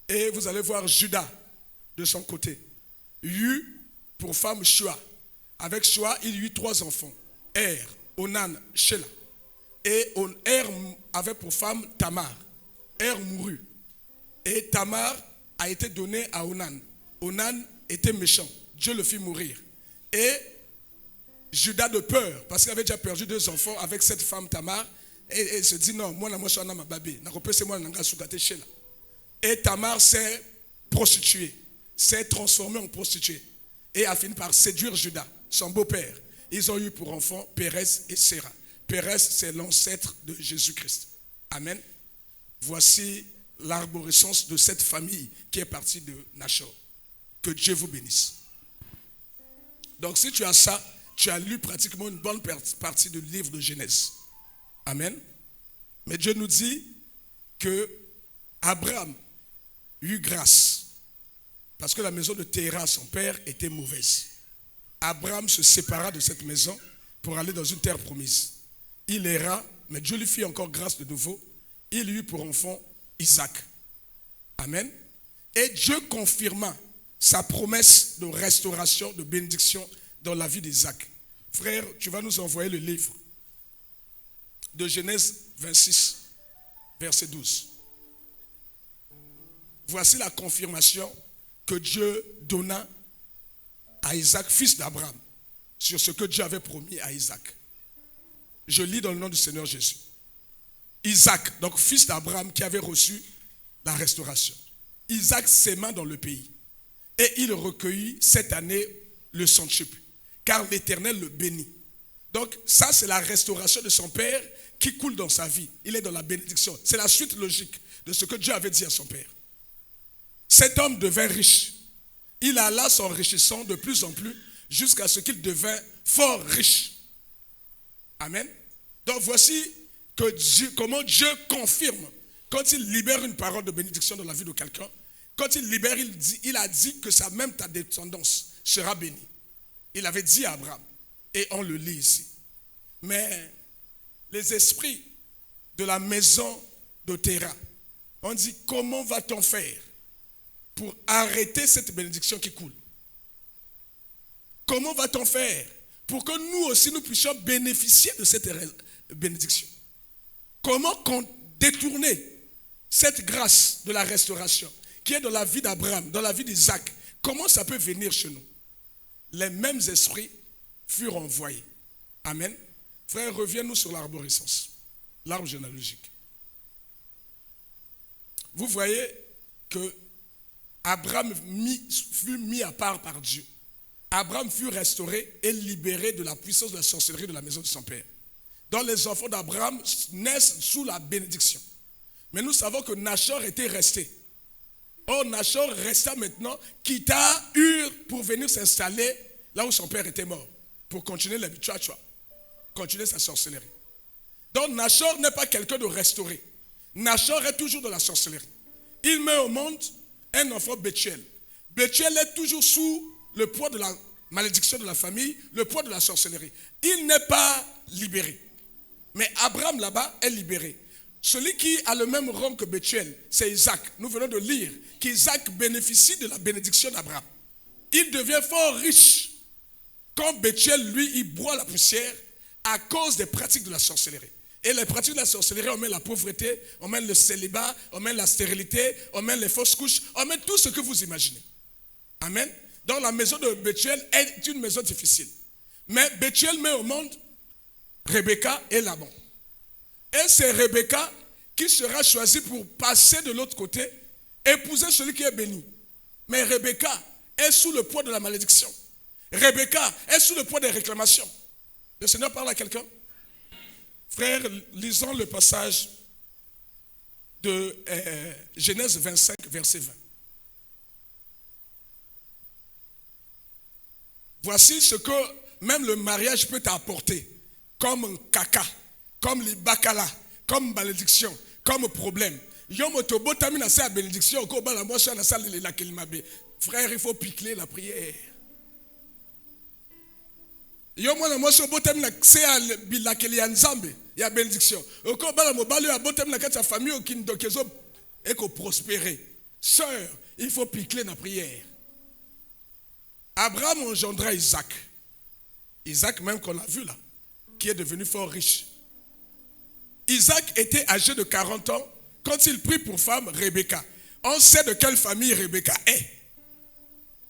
Et vous allez voir Judas de son côté. Il y eut pour femme Shua. Avec Shua, il y eut 3 enfants. Er, Onan, Shelah. Et Er avait pour femme Tamar. Er mourut. Et Tamar a été donnée à Onan. Onan était méchant. Dieu le fit mourir. Et Judas, de peur, parce qu'il avait déjà perdu 2 enfants avec cette femme Tamar, et il se dit non, moi je suis un babé. Et Tamar s'est prostituée, s'est transformée en prostituée et a fini par séduire Juda, son beau-père. Ils ont eu pour enfants Pérez et Séra. Pérez, c'est l'ancêtre de Jésus-Christ. Amen. Voici l'arborescence de cette famille qui est partie de Nachor. Que Dieu vous bénisse. Donc si tu as ça, tu as lu pratiquement une bonne partie du livre de Genèse. Amen. Mais Dieu nous dit que Abraham eut grâce parce que la maison de Téra, son père, était mauvaise. Abraham se sépara de cette maison pour aller dans une terre promise. Il erra, mais Dieu lui fit encore grâce de nouveau. Il eut pour enfant Isaac. Amen. Et Dieu confirma sa promesse de restauration, de bénédiction dans la vie d'Isaac. Frère, tu vas nous envoyer le livre de Genèse 26, verset 12. Voici la confirmation que Dieu donna à Isaac, fils d'Abraham, sur ce que Dieu avait promis à Isaac. Je lis dans le nom du Seigneur Jésus. Isaac, donc fils d'Abraham, qui avait reçu la restauration. Isaac s'aima dans le pays et il recueillit cette année le centuple, car l'Éternel le bénit. Donc ça, c'est la restauration de son père qui coule dans sa vie. Il est dans la bénédiction. C'est la suite logique de ce que Dieu avait dit à son père. Cet homme devint riche. Il alla s'enrichissant de plus en plus jusqu'à ce qu'il devint fort riche. Amen. Donc voici comment Dieu confirme quand il libère une parole de bénédiction dans la vie de quelqu'un. Quand il libère, il a dit que même ta descendance sera bénie. Il avait dit à Abraham. Et on le lit ici. Mais les esprits de la maison de Téra ont dit, comment va-t-on faire pour arrêter cette bénédiction qui coule? Comment va-t-on faire pour que nous aussi nous puissions bénéficier de cette bénédiction? Comment détourner cette grâce de la restauration qui est dans la vie d'Abraham, dans la vie d'Isaac? Comment ça peut venir chez nous? Les mêmes esprits furent envoyés. Amen. Frère, reviens-nous sur l'arborescence, l'arbre généalogique. Vous voyez que Abraham fut mis à part par Dieu. Abraham fut restauré et libéré de la puissance de la sorcellerie de la maison de son père. Donc les enfants d'Abraham naissent sous la bénédiction. Mais nous savons que Nachor était resté. Or, Nachor resta maintenant, quitta Ur pour venir s'installer là où son père était mort, pour continuer les tchouatchoua, continuer sa sorcellerie. Donc Nachor n'est pas quelqu'un de restauré. Nachor est toujours dans la sorcellerie. Il met au monde un enfant Bethuel. Bethuel est toujours sous le poids de la malédiction de la famille, le poids de la sorcellerie. Il n'est pas libéré. Mais Abraham là-bas est libéré. Celui qui a le même rang que Bethuel, c'est Isaac. Nous venons de lire qu'Isaac bénéficie de la bénédiction d'Abraham. Il devient fort riche. Quand Bethuel, lui, il broie la poussière à cause des pratiques de la sorcellerie. Et les pratiques de la sorcellerie, on met la pauvreté, on met le célibat, on met la stérilité, on met les fausses couches, on met tout ce que vous imaginez. Amen. Donc la maison de Bethuel est une maison difficile. Mais Bethuel met au monde Rebecca et Laban. Et c'est Rebecca qui sera choisie pour passer de l'autre côté, épouser celui qui est béni. Mais Rebecca est sous le poids de la malédiction. Rebecca est sous le poids des réclamations. Le Seigneur parle à quelqu'un? Frère, lisons le passage de Genèse 25, verset 20. Voici ce que même le mariage peut t'apporter, comme caca, comme les bacala, comme malédiction, comme problème. Frère, il faut piquer la prière. Il y a bénédiction. Et qu'on prospérer. Sœur, il faut piquer la prière. Abraham engendra Isaac. Isaac, même qu'on a vu là, qui est devenu fort riche. Isaac était âgé de 40 ans quand il prit pour femme Rebecca. On sait de quelle famille Rebecca est.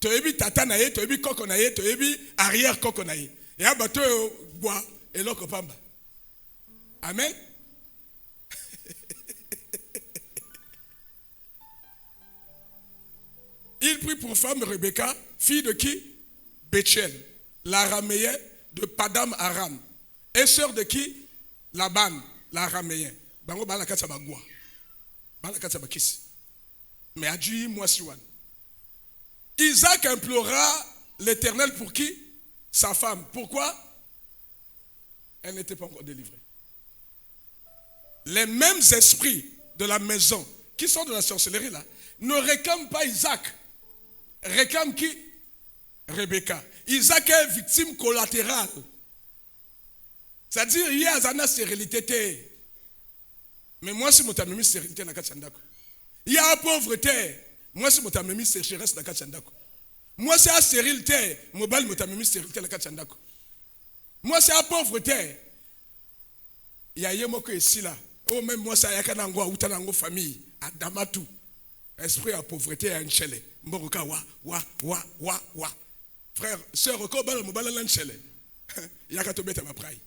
Toebi tata naye, toebi koko naye, toebi arrière koko naye. Et abato bois et loko pamba. Amen. prit pour femme Rebecca, fille de qui? Bethuel, l'araméen de Padam Aram. Et sœur de qui? Laban, l'araméen. Bango balaka sabagwa. Balaka sabakisi. Mais adji moi siwan. Isaac implora l'Éternel pour qui? Sa femme. Pourquoi? Elle n'était pas encore délivrée. Les mêmes esprits de la maison qui sont de la sorcellerie là ne réclament pas Isaac. Réclament qui? Rebecca. Isaac est victime collatérale. C'est-à-dire, il y a une stérilité. Mais moi, si je suis stérilité, il y a une pauvreté. Moi, si je suis sécheresse, moi, c'est la stérilité. Moi, c'est la pauvreté. Il y a un mot ici là. Oh, même moi, ça y a une famille. À Damatou. Esprit à pauvreté à Nchele. Mboroka wa. Frère, sœur, il y a qu'à te mettre à ma praille.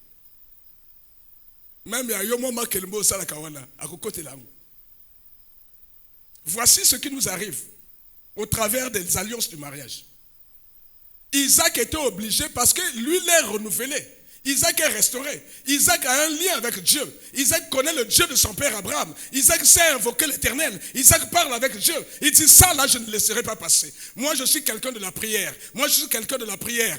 Même il y a un moment que le mot salakawana à côté là. Voici ce qui nous arrive au travers des alliances du mariage. Isaac était obligé parce que lui l'est renouvelé. Isaac est restauré. Isaac a un lien avec Dieu. Isaac connaît le Dieu de son père Abraham. Isaac sait invoquer l'Éternel. Isaac parle avec Dieu. Il dit ça là, je ne laisserai pas passer. Moi, je suis quelqu'un de la prière. Moi, je suis quelqu'un de la prière.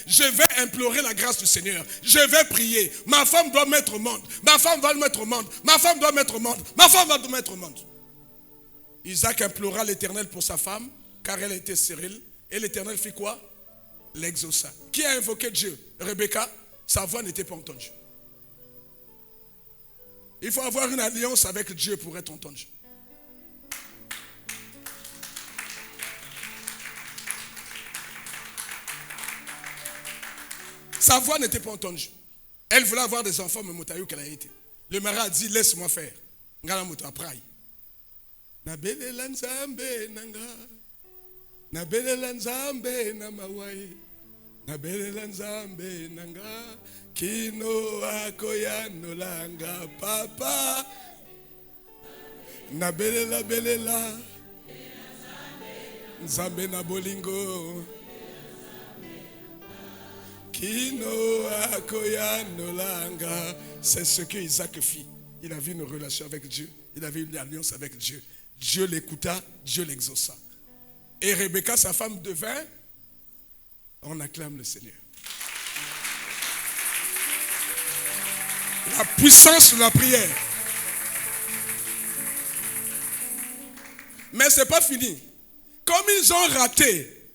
Je vais implorer la grâce du Seigneur. Je vais prier. Ma femme doit mettre au monde. Ma femme doit mettre au monde. Isaac implora l'Éternel pour sa femme, car elle était stérile. Et l'Éternel fit quoi? L'exauça. Qui a invoqué Dieu? Rebecca. Sa voix n'était pas entendue. Il faut avoir une alliance avec Dieu pour être entendu. Sa voix n'était pas entendue. Elle voulait avoir des enfants, mais Motaïou qu'elle a été. Le mari a dit, laisse-moi faire. Ngala moto aprai. Nabelela nzambe nanga. Nabelela nzambe na mawai. Nabelela nzambe nanga. Kino akoya nolanga papa. Nabelela belela. Nzambe na bolingo. Kino akoya nolanga. C'est ce que Isaac fit. Il avait une relation avec Dieu. Il avait une alliance avec Dieu. Dieu l'écouta, Dieu l'exauça. Et Rebecca, sa femme, devint, on acclame le Seigneur. La puissance de la prière. Mais ce n'est pas fini. Comme ils ont raté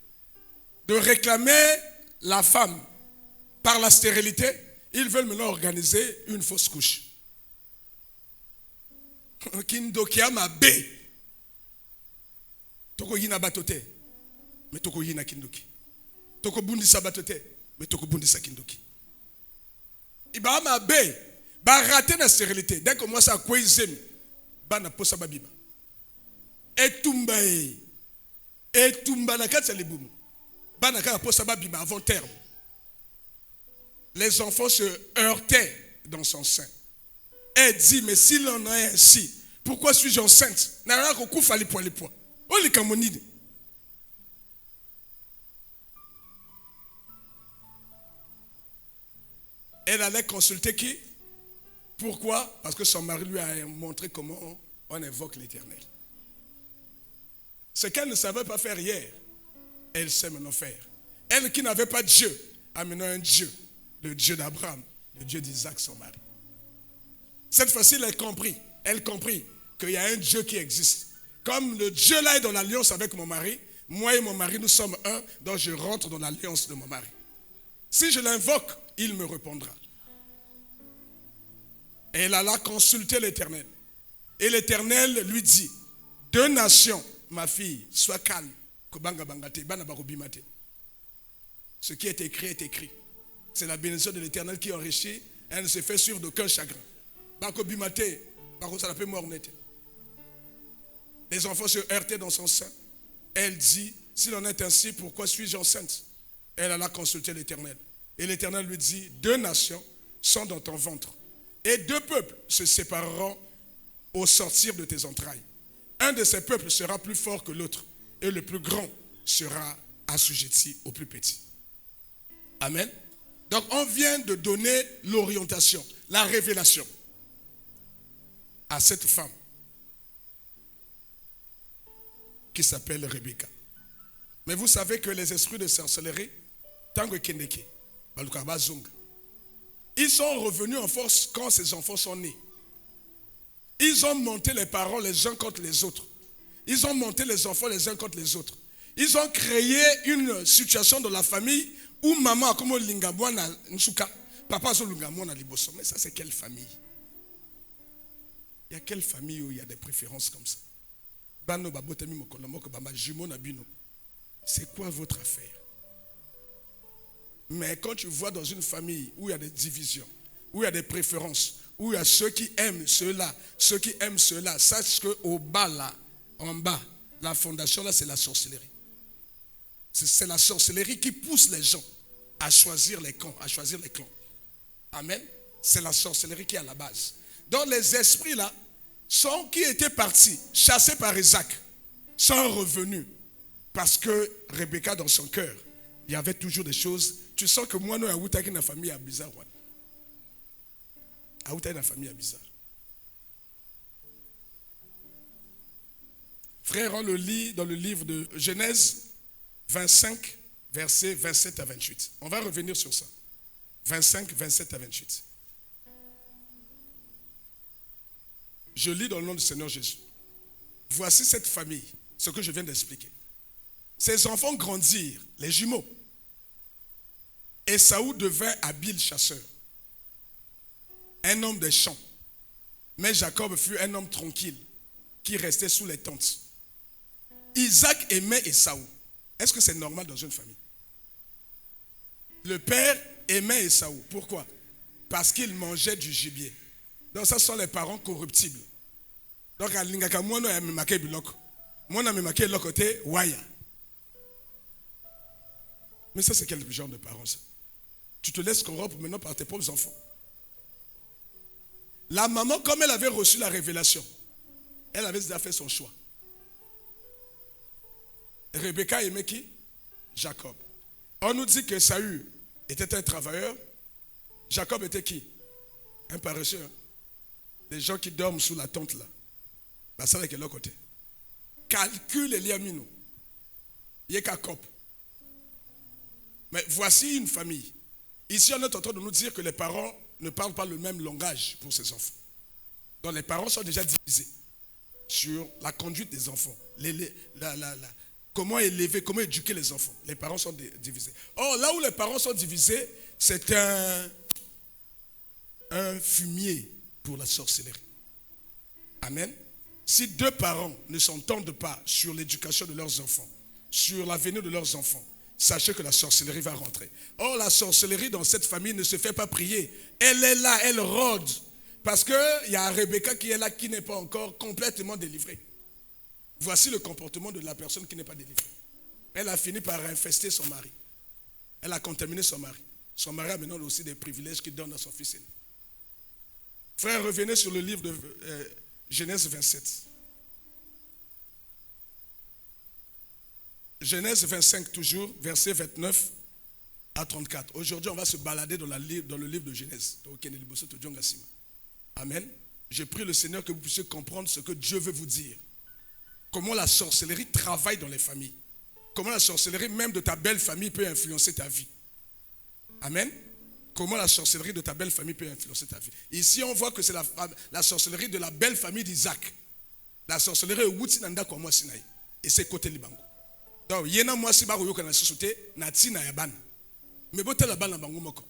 de réclamer la femme par la stérilité, ils veulent maintenant organiser une fausse couche. Kindokia ma bé. Toko yina batote, mais toko yina kindoki. Toko bundisa batote, mais toko bundisa kindoki. Iba ma bé, ba raté la stérilité. Dès que moi ça kwezem, ba na posa babiba. Etumba na katsa libumu. Ba na ka posa babiba avant terme. Les enfants se heurtaient dans son sein. Elle dit, mais s'il en est ainsi, pourquoi suis-je enceinte? Elle allait consulter qui? Pourquoi? Parce que son mari lui a montré comment on invoque l'Éternel. Ce qu'elle ne savait pas faire hier, elle sait maintenant faire. Elle qui n'avait pas Dieu, a maintenant un Dieu, le Dieu d'Abraham, le Dieu d'Isaac, son mari. Cette fois-ci, elle comprit qu'il y a un Dieu qui existe. Comme le Dieu là est dans l'alliance avec mon mari, moi et mon mari, nous sommes un, donc je rentre dans l'alliance de mon mari. Si je l'invoque, il me répondra. Et elle alla consulter l'Éternel. Et l'Éternel lui dit, 2 nations, ma fille, sois calme. Ce qui est écrit est écrit. C'est la bénédiction de l'Éternel qui enrichit. Elle ne se fait suivre d'aucun chagrin. Les enfants se heurtaient dans son sein. Elle dit, s'il en est ainsi, pourquoi suis-je enceinte? Elle alla consulter l'Éternel. Et l'Éternel lui dit, 2 nations sont dans ton ventre. Et 2 peuples se sépareront au sortir de tes entrailles. Un de ces peuples sera plus fort que l'autre. et le plus grand sera assujetti au plus petit. Amen. Donc on vient de donner l'orientation, la révélation à cette femme qui s'appelle Rebecca. Mais vous savez que les esprits de sorcellerie, tant que Kendeke, ils sont revenus en force quand ces enfants sont nés. Ils ont monté les parents les uns contre les autres. Ils ont monté les enfants les uns contre les autres. Ils ont créé une situation dans la famille où maman a comme lingamwana nsuka, papa a lingamwana liboso. Mais ça c'est quelle famille? Il y a quelle famille où il y a des préférences comme ça? C'est quoi votre affaire? Mais quand tu vois dans une famille où il y a des divisions, où il y a des préférences, où il y a ceux qui aiment ceux-là, ceux qui aiment ceux-là, sache qu'au bas là, en bas, la fondation là, c'est la sorcellerie. C'est la sorcellerie qui pousse les gens à choisir les camps, à choisir les clans. Amen. C'est la sorcellerie qui est à la base. Donc les esprits là, qui étaient partis, chassés par Isaac, sont revenus. Parce que Rebecca, dans son cœur, il y avait toujours des choses. Tu sens que moi, nous, à Outaki, la famille est bizarre. À Outaki, la famille est bizarre. Frère, on le lit dans le livre de Genèse 25, versets 27 à 28. On va revenir sur ça. 25, 27 à 28. Je lis dans le nom du Seigneur Jésus. Voici cette famille, ce que je viens d'expliquer. Ces enfants grandirent, les jumeaux. Ésaü devint habile chasseur, un homme des champs. Mais Jacob fut un homme tranquille, qui restait sous les tentes. Isaac aimait Ésaü. Est-ce que c'est normal dans une famille? Le père aimait Ésaü. Pourquoi? Parce qu'il mangeait du gibier. Donc ça sont les parents corruptibles. Donc à l'ingaka moi non me marqué biloko. Moi non me marqué l'autre côté waya. Mais ça c'est quel genre de parents ça? Tu te laisses corrompre maintenant par tes propres enfants. La maman, comme elle avait reçu la révélation, elle avait déjà fait son choix. Rebecca aimait qui? Jacob. On nous dit que Saül était un travailleur. Jacob était qui? Un paresseux. Les gens qui dorment sous la tente là. Bah, ça avec l'autre côté. Calcule Eliamino. Yekakop. Mais voici une famille. Ici, on est en train de nous dire que les parents ne parlent pas le même langage pour ces enfants. Donc les parents sont déjà divisés sur la conduite des enfants. Comment élever, comment éduquer les enfants. Les parents sont divisés. Or, là où les parents sont divisés, c'est un fumier pour la sorcellerie. Amen. Si deux parents ne s'entendent pas sur l'éducation de leurs enfants, sur l'avenir de leurs enfants, sachez que la sorcellerie va rentrer. Or, la sorcellerie dans cette famille ne se fait pas prier. Elle est là, elle rôde. Parce qu'il y a Rebecca qui est là, qui n'est pas encore complètement délivrée. Voici le comportement de la personne qui n'est pas délivrée. Elle a fini par infester son mari. Elle a contaminé son mari. Son mari a maintenant aussi des privilèges qu'il donne à son fils aîné. Frère, revenez sur le livre de Genèse 27. Genèse 25 toujours, versets 29 à 34. Aujourd'hui, on va se balader dans le livre de Genèse. Amen. Je prie le Seigneur que vous puissiez comprendre ce que Dieu veut vous dire. Comment la sorcellerie travaille dans les familles. Comment la sorcellerie même de ta belle famille peut influencer ta vie. Amen. Comment la sorcellerie de ta belle famille peut influencer ta vie. Ici, on voit que c'est la sorcellerie de la belle famille d'Isaac. La sorcellerie est Wouti Nanda Kwamo Sinaï. Et c'est côté Libango. Donc, il y a moi si baro yoka na société na tina ya bana. Mais bote la bana bango moko.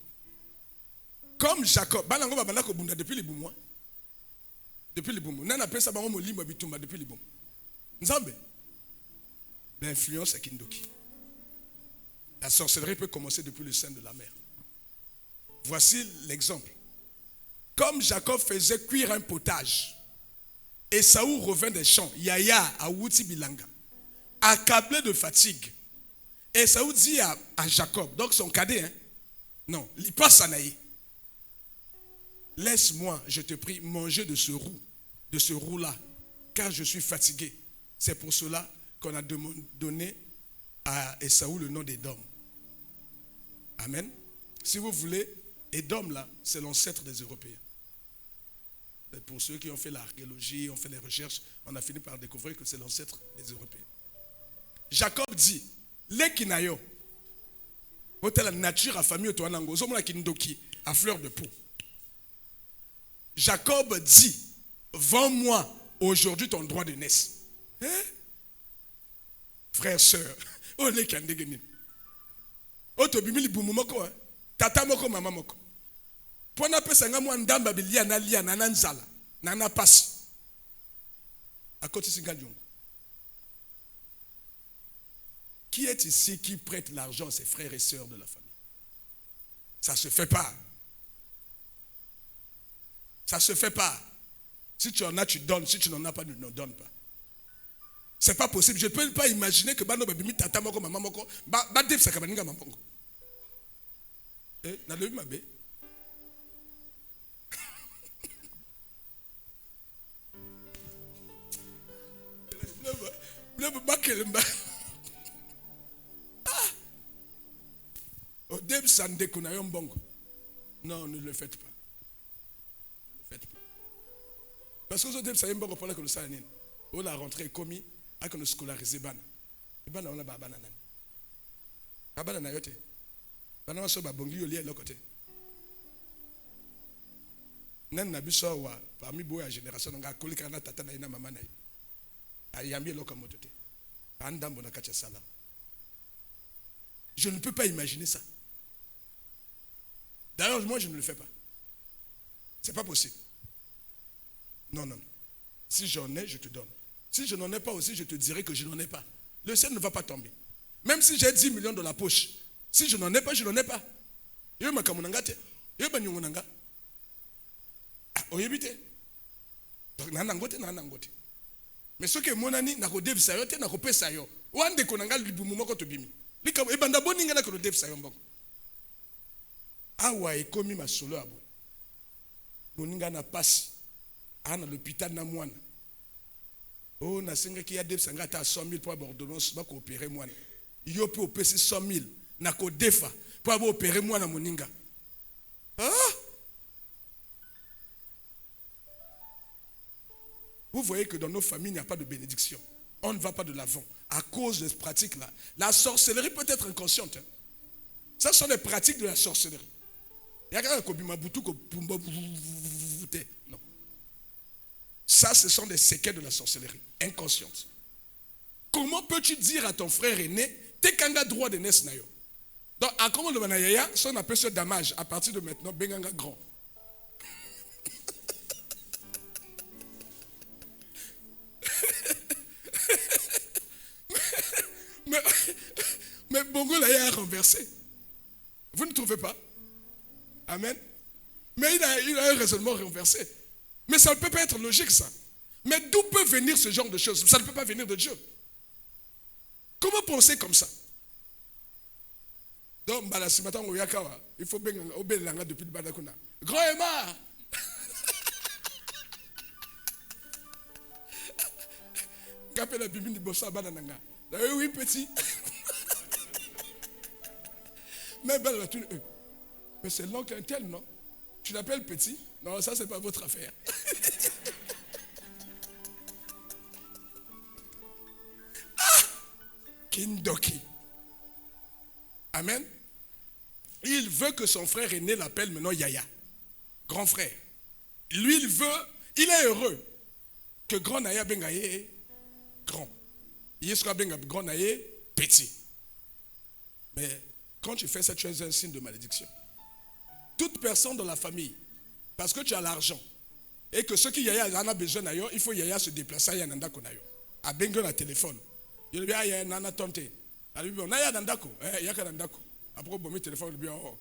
Comme Jacob, bana ngo bana ko bunda depuis les boumwa. Depuis les boumwa. Nana pesa bango mo lima bitumba depuis les boum. Nzambe. L'influence est kindoki. La sorcellerie peut commencer depuis le sein de la mère. Voici l'exemple. Comme Jacob faisait cuire un potage, Ésaü revint des champs, Yaya à Wouti Bilanga, accablé de fatigue. Ésaü dit à Jacob, donc son cadet, hein, non, il passe à Naï. Laisse-moi, je te prie, manger de ce roux-là, car je suis fatigué. C'est pour cela qu'on a donné à Esaü le nom d'Édom. Amen. Si vous voulez, Édom là, c'est l'ancêtre des Européens. Et pour ceux qui ont fait l'archéologie, ont fait les recherches, on a fini par découvrir que c'est l'ancêtre des Européens. Jacob dit, les kinayo, la nature a famille toi nango, zomona kindoki à fleur de peau. Jacob dit, vends-moi aujourd'hui ton droit de naissance. Hein? Frère, sœur, oh les kandegeni. Oh to bimili bumu moko, tata moko, mama moko. Pona pesa nga mo ndamba bilia na lia na nzala, na na pasi. Akoti singanjongo. Qui est ici qui prête l'argent à ses frères et sœurs de la famille? Ça ne se fait pas. Ça ne se fait pas. Si tu en as, tu donnes. Si tu n'en as pas, tu ne donnes pas. Ce n'est pas possible. Je ne peux pas imaginer que Bano Babimi Tata Moko Maman Moko Badef Sakabaninga Mamango. Eh, n'a le ma bé. Ne me baquez pas. Odeb Sande Kunayon Bongo. Non, ne le faites pas. Ne le faites pas. Parce que Odeb Sayem Bongo, pour la que le Sanin, on a rentré commis, à qu'on scolarisé ban. Et ban, on a babana. Babana na yote. Banana so babongi yoli à l'autre côté. Nan na biso wa parmi boya génération nga kolika na tata na ina mama na yi. Ayambi lokomotote. Andambo na kacha sala. Je ne peux pas imaginer ça. D'ailleurs, moi, je ne le fais pas. Ce n'est pas possible. Non, non, non. Si j'en ai, je te donne. Si je n'en ai pas aussi, je te dirai que je n'en ai pas. Le ciel ne va pas tomber. Même si j'ai 10 millions dans la poche, si je n'en ai pas, je n'en ai pas. Yo makamunanga te. Yo banyungunanga. Oyebite. Donc nanangote. Mais ce que monani nako dev sayo te nako pe sayo. Wande konanga libumu moko to bimi. Likabo ebanda boninga na ko dev sayo mboko. Awa ekomi masolo abo. Moninga na pasi. Ana l'hôpital na mwana. Oh na senga ki ya dev sanga ta 100 000 pour ordonnance ba ko opérer mwana. Yo peut opérer 100 000 na ko defa pour opérer mwana moninga. Ah! Vous voyez que dans nos familles, il n'y a pas de bénédiction. On ne va pas de l'avant. À cause de ces pratiques-là. La sorcellerie peut être inconsciente. Hein. Ça sont les pratiques de la sorcellerie. Il y a quelqu'un qui non. Ça, ce sont des séquelles de la sorcellerie. Inconscientes. Comment peux-tu dire à ton frère aîné, t'es qu'un droit de naissance nayo? Donc, à comment le manayaya, ça on appelle ce damage. À partir de maintenant, benganga grand. Mais Bongo là, a renversé. Vous ne trouvez pas? Amen. Mais il a un raisonnement renversé. Mais ça ne peut pas être logique, ça. Mais d'où peut venir ce genre de choses? Ça ne peut pas venir de Dieu. Comment penser comme ça? Donc, il faut bien obéir depuis le Badakuna. Grand Emma! Capé la Bible du Bossa Banananga. Oui, petit. Mais c'est l'oncle un tel, non? Tu l'appelles petit? Non, ça, c'est pas votre affaire. Kindoki. Amen. Il veut que son frère aîné l'appelle maintenant Yaya. Grand frère. Lui, il est heureux que grand Naya Bengaye grand. Il est grand Naya petit. Mais quand tu fais ça, tu es un signe de malédiction. Toute personne dans la famille, parce que tu as l'argent, et que ceux qui Yaya en a besoin d'ailleurs, il faut Yaya se déplacer à Yananda Konayo. À Bengo la téléphone. Il dit, Yaya Nana Tonte. Il dit, Naya Nandako. Yaka Nandako. Après, bon, le téléphone, il dit, oh,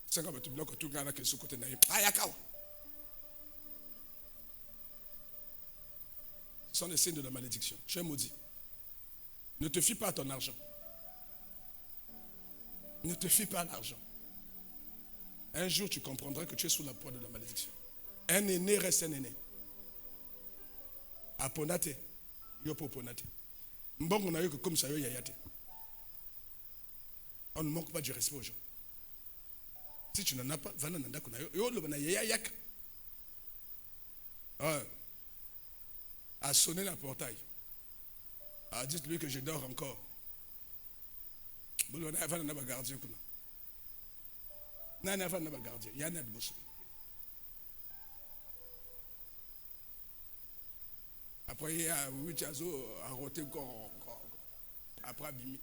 50 blocs, tout le monde qui est sous côté Naya. Ayakawa. Ce sont des signes de la malédiction. Tu es maudit. Ne te fie pas à ton argent. Ne te fie pas à l'argent. Un jour, tu comprendras que tu es sous la poids de la malédiction. Un aîné reste un aîné. Aponate, yopo ponate. Mbongo na yo comme ça yo yayate. On ne manque pas du respect aux gens. Si tu n'en as pas, va nanda kuna yo. Yo le bana yayak. A sonné la portail. Dites-lui que je dors encore. Bon, va nanda ba gardien kuna. Nana va nanda ba gardien. Yana de bosso. Après, il y a Wichazo à roter encore. Après, Bimi.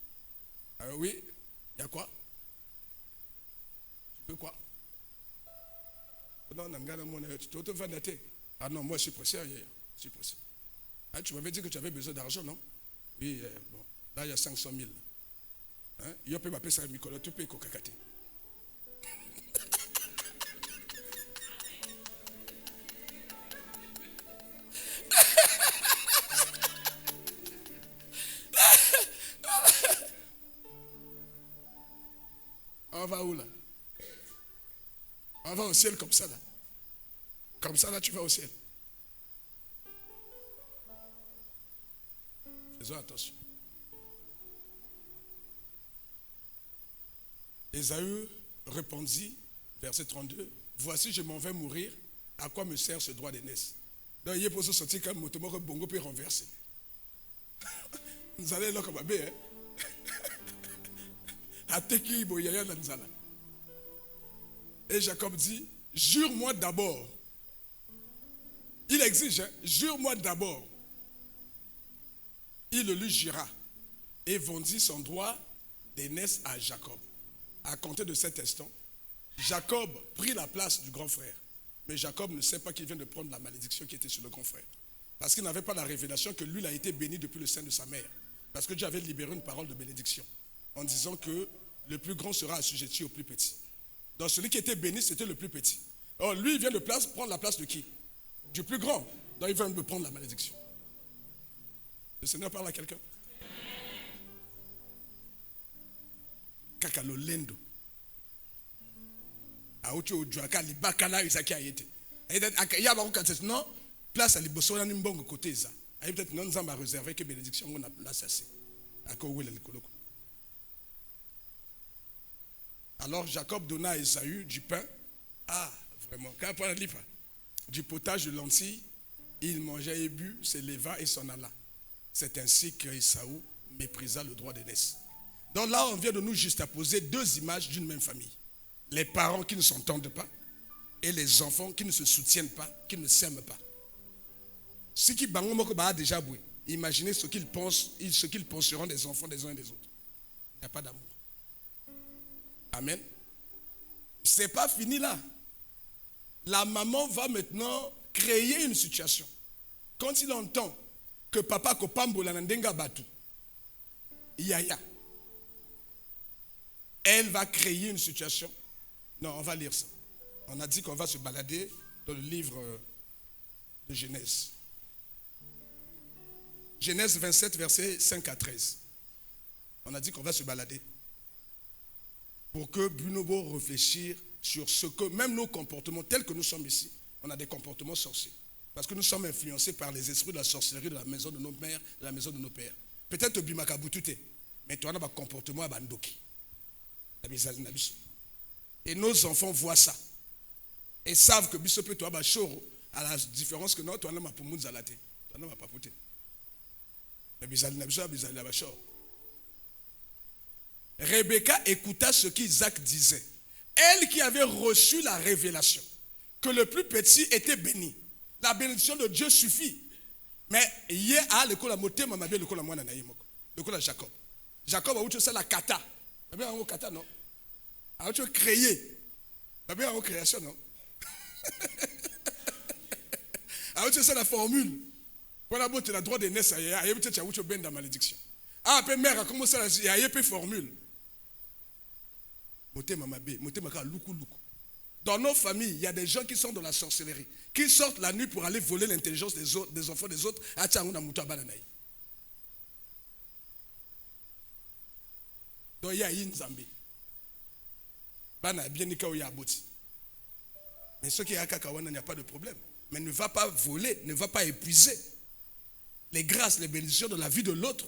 Oui, il y a quoi? Tu veux quoi? Non, tu te vas dater. Ah non, moi je suis pressé. Je suis pressé. Ah, tu m'avais dit que tu avais besoin d'argent, non? Oui, bon. Là, il y a 500 000. Il y a pas ça, Nicolas, tu payes Kokakate. On va où là? On va au ciel comme ça là. Comme ça là, tu vas au ciel. Faisons attention. Ésaü répondit, verset 32, voici je m'en vais mourir, à quoi me sert ce droit d'aînesse? Donc il est pour se sortir comme motomoko bongo peut renverser. Nous allons là comme abbé, hein? Et Jacob dit, jure-moi d'abord. Il exige, hein? Jure-moi d'abord. Il le lui jura et vendit son droit d'aînesse à Jacob. À compter de cet instant, Jacob prit la place du grand frère. Mais Jacob ne sait pas qu'il vient de prendre la malédiction qui était sur le grand frère. Parce qu'il n'avait pas la révélation que lui a été béni depuis le sein de sa mère. Parce que Dieu avait libéré une parole de bénédiction en disant que le plus grand sera assujetti au plus petit. Donc celui qui était béni, c'était le plus petit. Or lui, il vient de prendre la place de qui? Du plus grand. Donc il vient de prendre la malédiction. Le Seigneur parle à quelqu'un. Kakalo lendo. Aocho ojuaka libakala isaki ayete. Ya ba ko non, place à liboso na mbongo côté ça. Ayi peut-être non nzamba réservé que bénédiction on a place assez. Ako wela likoloko. Alors Jacob donna à Ésaü du pain. Ah, vraiment, du potage de lentilles. Il mangeait et but, se leva et s'en alla. C'est ainsi que Ésaü méprisa le droit d'aînesse. Donc là, on vient de nous juxtaposer deux images d'une même famille. Les parents qui ne s'entendent pas et les enfants qui ne se soutiennent pas, qui ne s'aiment pas. Ce qui a déjà boué. Imaginez ce qu'ils pensent, ce qu'ils penseront des enfants des uns et des autres. Il n'y a pas d'amour. Amen. Ce n'est pas fini là. La maman va maintenant créer une situation. Quand il entend que papa kopambola nandenga batu, yaya, elle va créer une situation. Non, on va lire ça. On a dit qu'on va se balader dans le livre de Genèse. Genèse 27, versets 5 à 13. On a dit qu'on va se balader. Pour que Bunobo réfléchisse sur ce que, même nos comportements, tels que nous sommes ici, on a des comportements sorciers. Parce que nous sommes influencés par les esprits de la sorcellerie de la maison de nos mères, de la maison de nos pères. Peut-être Bimakabutute, mais tu as un comportement à Bandoki. Et nos enfants voient ça. Et savent que Bissop peut avoir choro, à la différence que non, tu as un mapoumou zalate. Tu as un mapapouté. Mais Bizal Nabisa, Bizal Nabachor. Rebecca écouta ce qu'Isaac disait. Elle qui avait reçu la révélation que le plus petit était béni. La bénédiction de Dieu suffit. Mais hier à l'école à moté m'a bien l'école à moi nanaïmoko. L'école à Jacob. Jacob a eu ça la kata. A bien en kata non. A eu créé. A bien en création non. A eu ça la formule. Pour la beauté la droit de naissance, il y a peut-être eu ben de malédiction. Ah après mère a commencé à il y a peu formule. Dans nos familles, il y a des gens qui sont dans la sorcellerie, qui sortent la nuit pour aller voler l'intelligence des enfants des autres. Donc il y a une Zambie. Mais ceux qui ont Kakawana, il n'y a pas de problème. Mais ne va pas voler, ne va pas épuiser les grâces, les bénédictions de la vie de l'autre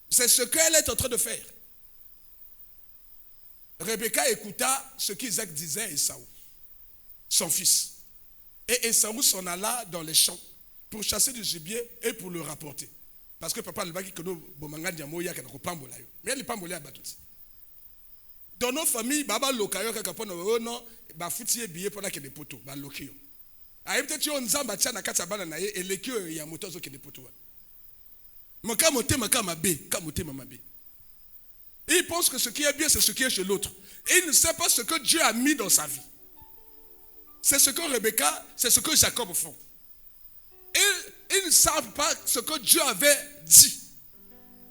C'est ce qu'elle est en train de faire. Rebecca écouta ce qu'Isaac disait à Esaü, son fils. Et Esaü s'en alla dans les champs pour chasser du gibier et pour le rapporter. Parce que papa le que nous mais il pambola batut. Dans nos familles, baba lokayo kaka non ba futie billet pendant que des poteaux ba lokio. A peut-être on nzamba tia na kata bana na ye elekio ya motozo ke des poteaux. Maka moté maka mabe, ka moté mabe. Il pense que ce qui est bien c'est ce qui est chez l'autre. Et il ne sait pas ce que Dieu a mis dans sa vie. C'est ce que Rebecca, c'est ce que Jacob font. Ils ne savent pas ce que Dieu avait dit.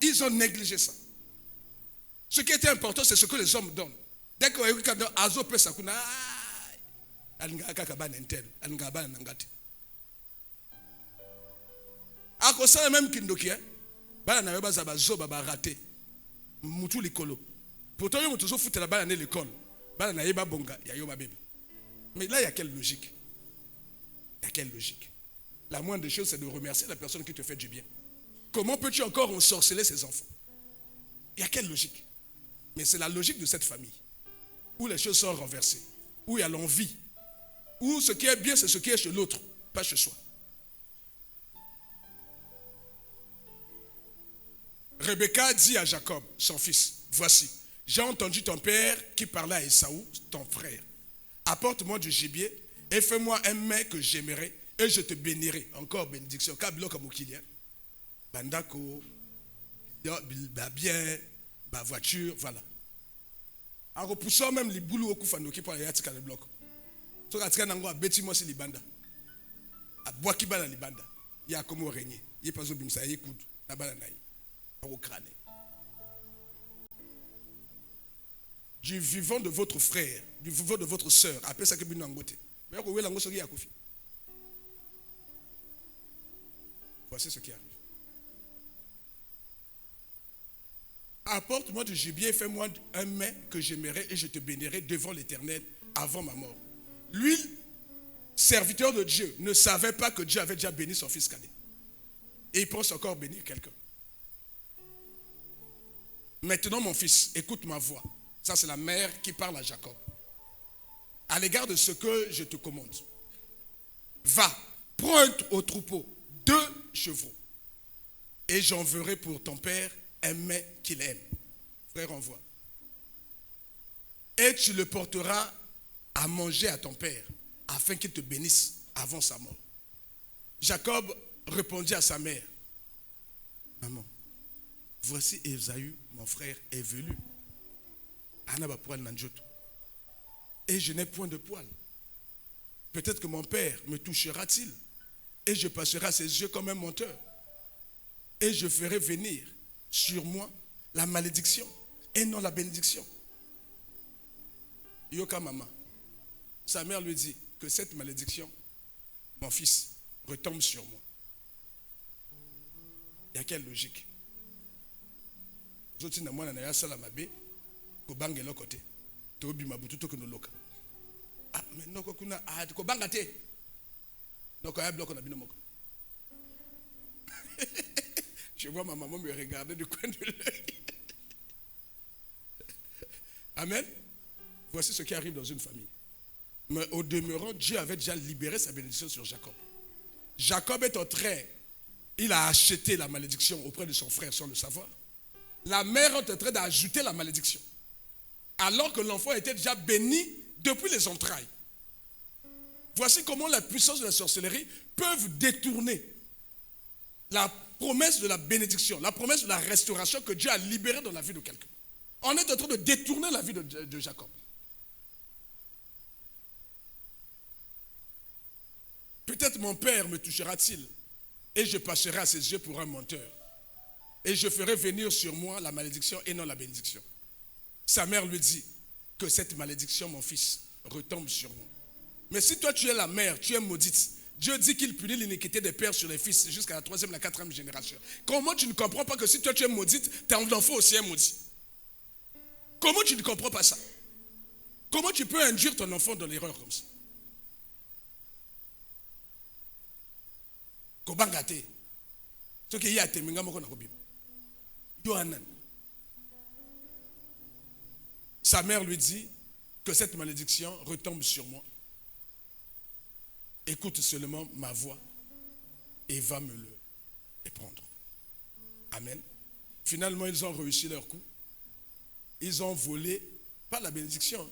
Ils ont négligé ça. Ce qui était important, c'est ce que les hommes donnent. Dès qu'on écoute quand Azo peut s'accouner, à cause ça même kindoki, bana na baba zabazo baba raté, mutu likolo. Pourtant yo mutu zo foutre la bana à l'école, bana na yeba bonga, ya yo bébé. Mais là il y a quelle logique? Il y a quelle logique? La moindre des choses, c'est de remercier la personne qui te fait du bien. Comment peux-tu encore ensorceler ses enfants? Il y a quelle logique? Mais c'est la logique de cette famille, où les choses sont renversées, où il y a l'envie, où ce qui est bien, c'est ce qui est chez l'autre, pas chez soi. Rebecca dit à Jacob, son fils, voici, j'ai entendu ton père qui parlait à Esaü, ton frère. Apporte-moi du gibier et fais-moi un mets que j'aimerai et je te bénirai. Encore bénédiction. Kabilo kamukilia. Bandako, bien, ma voiture, voilà. En repoussant même les boulots au koufano qui parlent à le bloc. So katika nango abeti moi c'est libanda. A boaki bana libanda. Ya comme régner. Il pas zo bimsa yekudu na bana nayi. Au crâne. Du vivant de votre frère, du vivant de votre sœur, après ça que bino angote. Mais ko wela ngoso ya kofi. Voici ce qui arrive. Apporte-moi du gibier, fais-moi un mets que j'aimerai et je te bénirai devant l'Éternel avant ma mort. Lui, serviteur de Dieu, ne savait pas que Dieu avait déjà béni son fils cadet. Et il pense encore bénir quelqu'un. Maintenant, mon fils, écoute ma voix. Ça, c'est la mère qui parle à Jacob. À l'égard de ce que je te commande. Va, prends au troupeau 2 chevaux. Et j'enverrai pour ton père un mets qu'il aime. Frère, envoie. Et tu le porteras à manger à ton père, afin qu'il te bénisse avant sa mort. Jacob répondit à sa mère, maman, voici Esaü, mon frère, est venu. Et je n'ai point de poil. Peut-être que mon père me touchera-t-il, et je passerai à ses yeux comme un menteur. Et je ferai venir sur moi la malédiction et non la bénédiction. Yoka maman, sa mère lui dit que cette malédiction, mon fils, retombe sur moi. Il y a quelle logique? Zoti na mwana na ya sala mabe ko bangelo côté to bima bututo ko noloka. Ah mais noko kuna ko banga te. Noko ya bloc na bino moko. Je vois ma maman me regarder du coin de l'œil. Amen. Voici ce qui arrive dans une famille. Mais au demeurant, Dieu avait déjà libéré sa bénédiction sur Jacob. Jacob est en train, il a acheté la malédiction auprès de son frère sans le savoir. La mère est en train d'ajouter la malédiction. Alors que l'enfant était déjà béni depuis les entrailles. Voici comment la puissance de la sorcellerie peuvent détourner la promesse de la bénédiction, la promesse de la restauration que Dieu a libérée dans la vie de quelqu'un. On est en train de détourner la vie de Jacob. Peut-être mon père me touchera-t-il et je passerai à ses yeux pour un menteur. Et je ferai venir sur moi la malédiction et non la bénédiction. Sa mère lui dit que cette malédiction, mon fils, retombe sur moi. Mais si toi tu es la mère, tu es maudite, Dieu dit qu'il punit l'iniquité des pères sur les fils jusqu'à la 3e, la 4e génération. Comment tu ne comprends pas que si toi tu es maudite, ton enfant aussi est maudit? Comment tu ne comprends pas ça? Comment tu peux induire ton enfant dans l'erreur comme ça? Kobangate. Ce qui y a teminga moko na kobima. Yohanan. Sa mère lui dit que cette malédiction retombe sur moi. Écoute seulement ma voix et va me le prendre. Amen. Finalement, ils ont réussi leur coup. Ils ont volé, pas la bénédiction,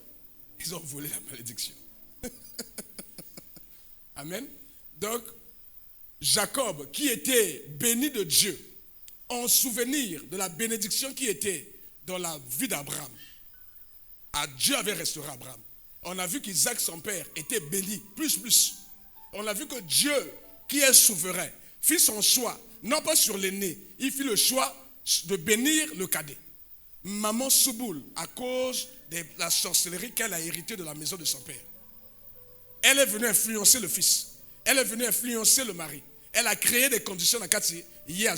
ils ont volé la malédiction. Amen. Donc, Jacob, qui était béni de Dieu, en souvenir de la bénédiction qui était dans la vie d'Abraham, Dieu avait restauré Abraham. On a vu qu'Isaac, son père, était béni, plus. On a vu que Dieu, qui est souverain, fit son choix, non pas sur l'aîné, il fit le choix de bénir le cadet. Maman Souboul, à cause de la sorcellerie qu'elle a héritée de la maison de son père, elle est venue influencer le fils. Elle est venue influencer le mari. Elle a créé des conditions dans Kati. Hier,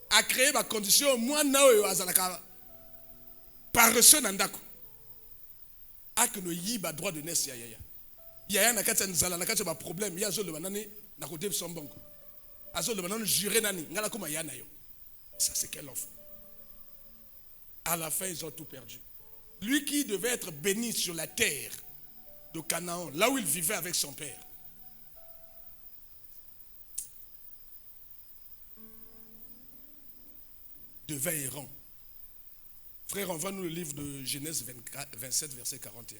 a créé des conditions paresseux nandako. A que nous y ba droit de naissance yaya. Yaya na Kati nzala na Kati ba problème. Ya zo le banani na côté son banco. Azo le banani juré nani. Ngala kuma ya na yo. Ça c'est quel enfant. À la fin, ils ont tout perdu. Lui qui devait être béni sur la terre de Canaan, là où il vivait avec son père. Devint errant. Frère, on va nous le livre de Genèse 27, verset 41.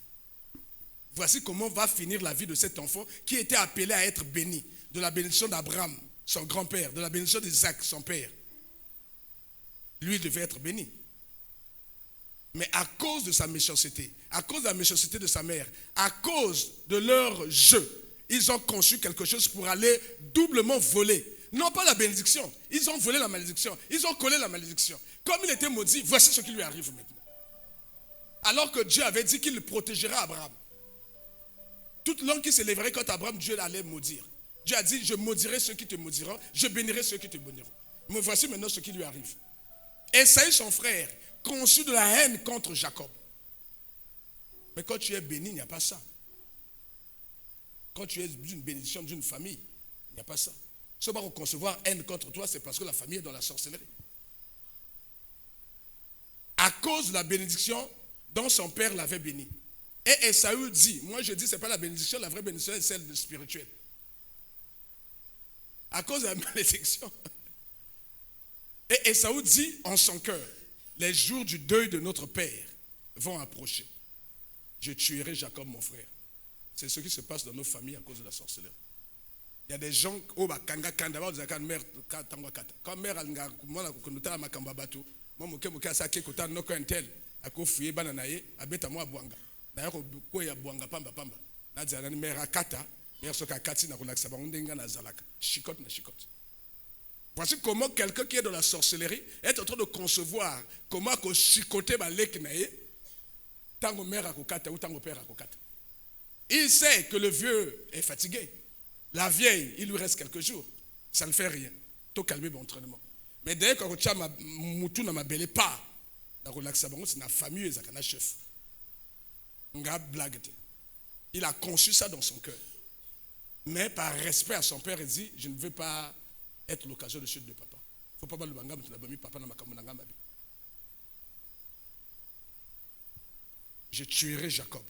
Voici comment va finir la vie de cet enfant qui était appelé à être béni. De la bénédiction d'Abraham, son grand-père, de la bénédiction d'Isaac, son père. Lui devait être béni. Mais à cause de sa méchanceté, à cause de la méchanceté de sa mère, à cause de leur jeu, ils ont conçu quelque chose pour aller doublement voler. Non pas la bénédiction, ils ont volé la malédiction, ils ont collé la malédiction. Comme il était maudit, voici ce qui lui arrive maintenant. Alors que Dieu avait dit qu'il protégerait Abraham. Toute langue qui s'élèverait contre Abraham, Dieu allait maudire. Dieu a dit, je maudirai ceux qui te maudiront, je bénirai ceux qui te béniront. Mais voici maintenant ce qui lui arrive. Esaü, son frère, conçut de la haine contre Jacob. Mais quand tu es béni, il n'y a pas ça. Quand tu es d'une bénédiction d'une famille, il n'y a pas ça. Ce qu'on va concevoir haine contre toi, c'est parce que la famille est dans la sorcellerie. À cause de la bénédiction dont son père l'avait béni. Et Esaü dit, moi je dis, ce n'est pas la bénédiction, la vraie bénédiction est celle de spirituelle. À cause de la malédiction. Et Esaü dit en son cœur, les jours du deuil de notre père vont approcher. Je tuerai Jacob, mon frère. C'est ce qui se passe dans nos familles à cause de la sorcellerie. Il y a des gens qui ont mère quand mère a makamba bato moi moke moke asake kota noko entel akofuye bana naye abeta mo abwanga na ko ya bwanga pamba na dzana ni mère akata mère soka kati na kolakisa bango ndenga na zalaka chicote na chicote. Voici comment quelqu'un qui est dans la sorcellerie est en train de concevoir comment ko chicoter ba lek naye tango mère akokata ou tango père akokata. Il sait que le vieux est fatigué. La vieille, il lui reste quelques jours. Ça ne fait rien. Tout calmer mon entraînement. Mais dès que tu as moutou na mabele pas, na relaxa bango c'est na famille ezakana chef. Nga blague. Il a conçu ça dans son cœur. Mais par respect à son père, il dit je ne veux pas être l'occasion de chute de papa. Faut pas le bangam tu l'as mis papa na makambo na ngamba. Je tuerai Jacob,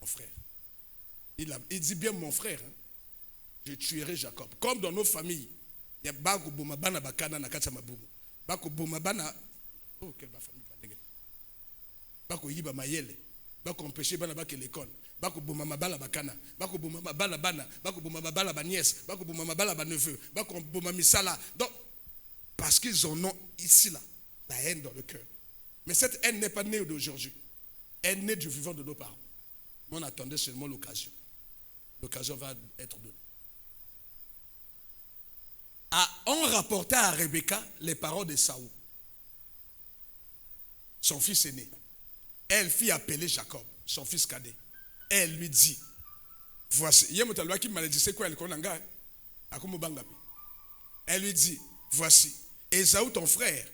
mon frère. Il dit bien mon frère, hein, je tuerai Jacob. Comme dans nos familles, il y a Bako Boumabana Bakana Nakata Maboum. Bako Boumabana, oh, quelle famille, Bako Yiba Mayele, Bako empêcher Bana Bak l'école, Bako Boumamabala Bakana, Bako Boumamabala Bana, Bako Boumamabala Baniès, Bako Boumamabala Baneveu, Bako Boumamisala. Donc, parce qu'ils en ont ici, là, la haine dans le cœur. Mais cette haine n'est pas née d'aujourd'hui. Elle est née du vivant de nos parents. Mais on attendait seulement l'occasion. L'occasion va être donnée. On rapportait à Rebecca les paroles de Saül, son fils aîné. Elle fit appeler Jacob, son fils cadet. Elle lui dit, voici, elle lui dit, voici, Ésaü ton frère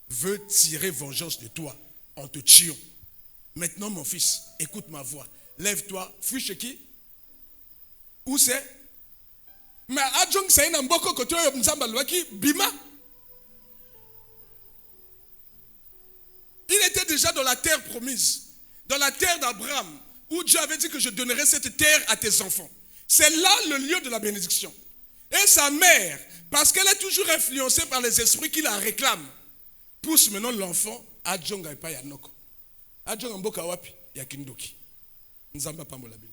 veut tirer vengeance de toi en te tuant. Maintenant mon fils, écoute ma voix, lève-toi, fuis chez qui? Où c'est? Mais adjong ça ina mboko koto yo nzamba lwaki bima. Il était déjà dans la terre promise, dans la terre d'Abraham, où Dieu avait dit que je donnerai cette terre à tes enfants. C'est là le lieu de la bénédiction. Et sa mère, parce qu'elle est toujours influencée par les esprits qui la réclament, pousse maintenant l'enfant à Djonga et pas Yanoko. À Djonga Mboka Wapi, Yakindoki. Nzamba Pambolabil.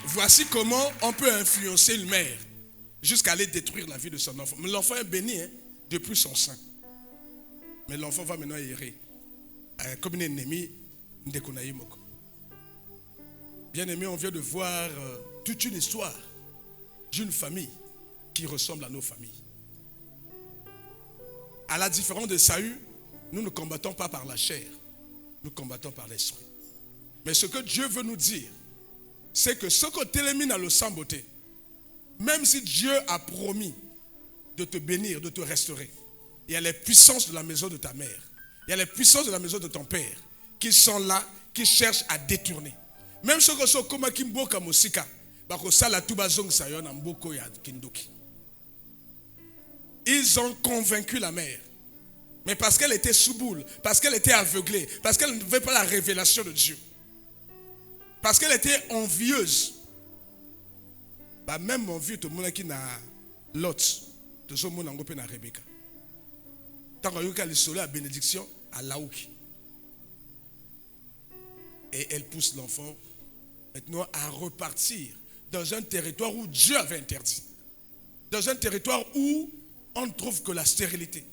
Voici comment on peut influencer une mère jusqu'à aller détruire la vie de son enfant. Mais l'enfant est béni depuis son sein. Mais l'enfant va maintenant errer. Comme un ennemi, bien aimé, on vient de voir toute une histoire d'une famille qui ressemble à nos familles. À la différence de Saül, nous ne combattons pas par la chair, nous combattons par l'esprit. Mais ce que Dieu veut nous dire, c'est que ce que t'élimine à le sang beauté, même si Dieu a promis de te bénir, de te restaurer, il y a les puissances de la maison de ta mère, il y a les puissances de la maison de ton père qui sont là, qui cherchent à détourner. Même ce que sont comme Kimboka Mosika, ils ont convaincu la mère. Mais parce qu'elle était sous boule, parce qu'elle était aveuglée, parce qu'elle ne veut pas la révélation de Dieu, parce qu'elle était envieuse. Même envieux, tout le monde qui n'a Lot, tout le monde n'a Rebecca. Tant qu'on a eu la bénédiction à Laouki. Et elle pousse l'enfant maintenant à repartir dans un territoire où Dieu avait interdit. Dans un territoire où on ne trouve que la stérilité,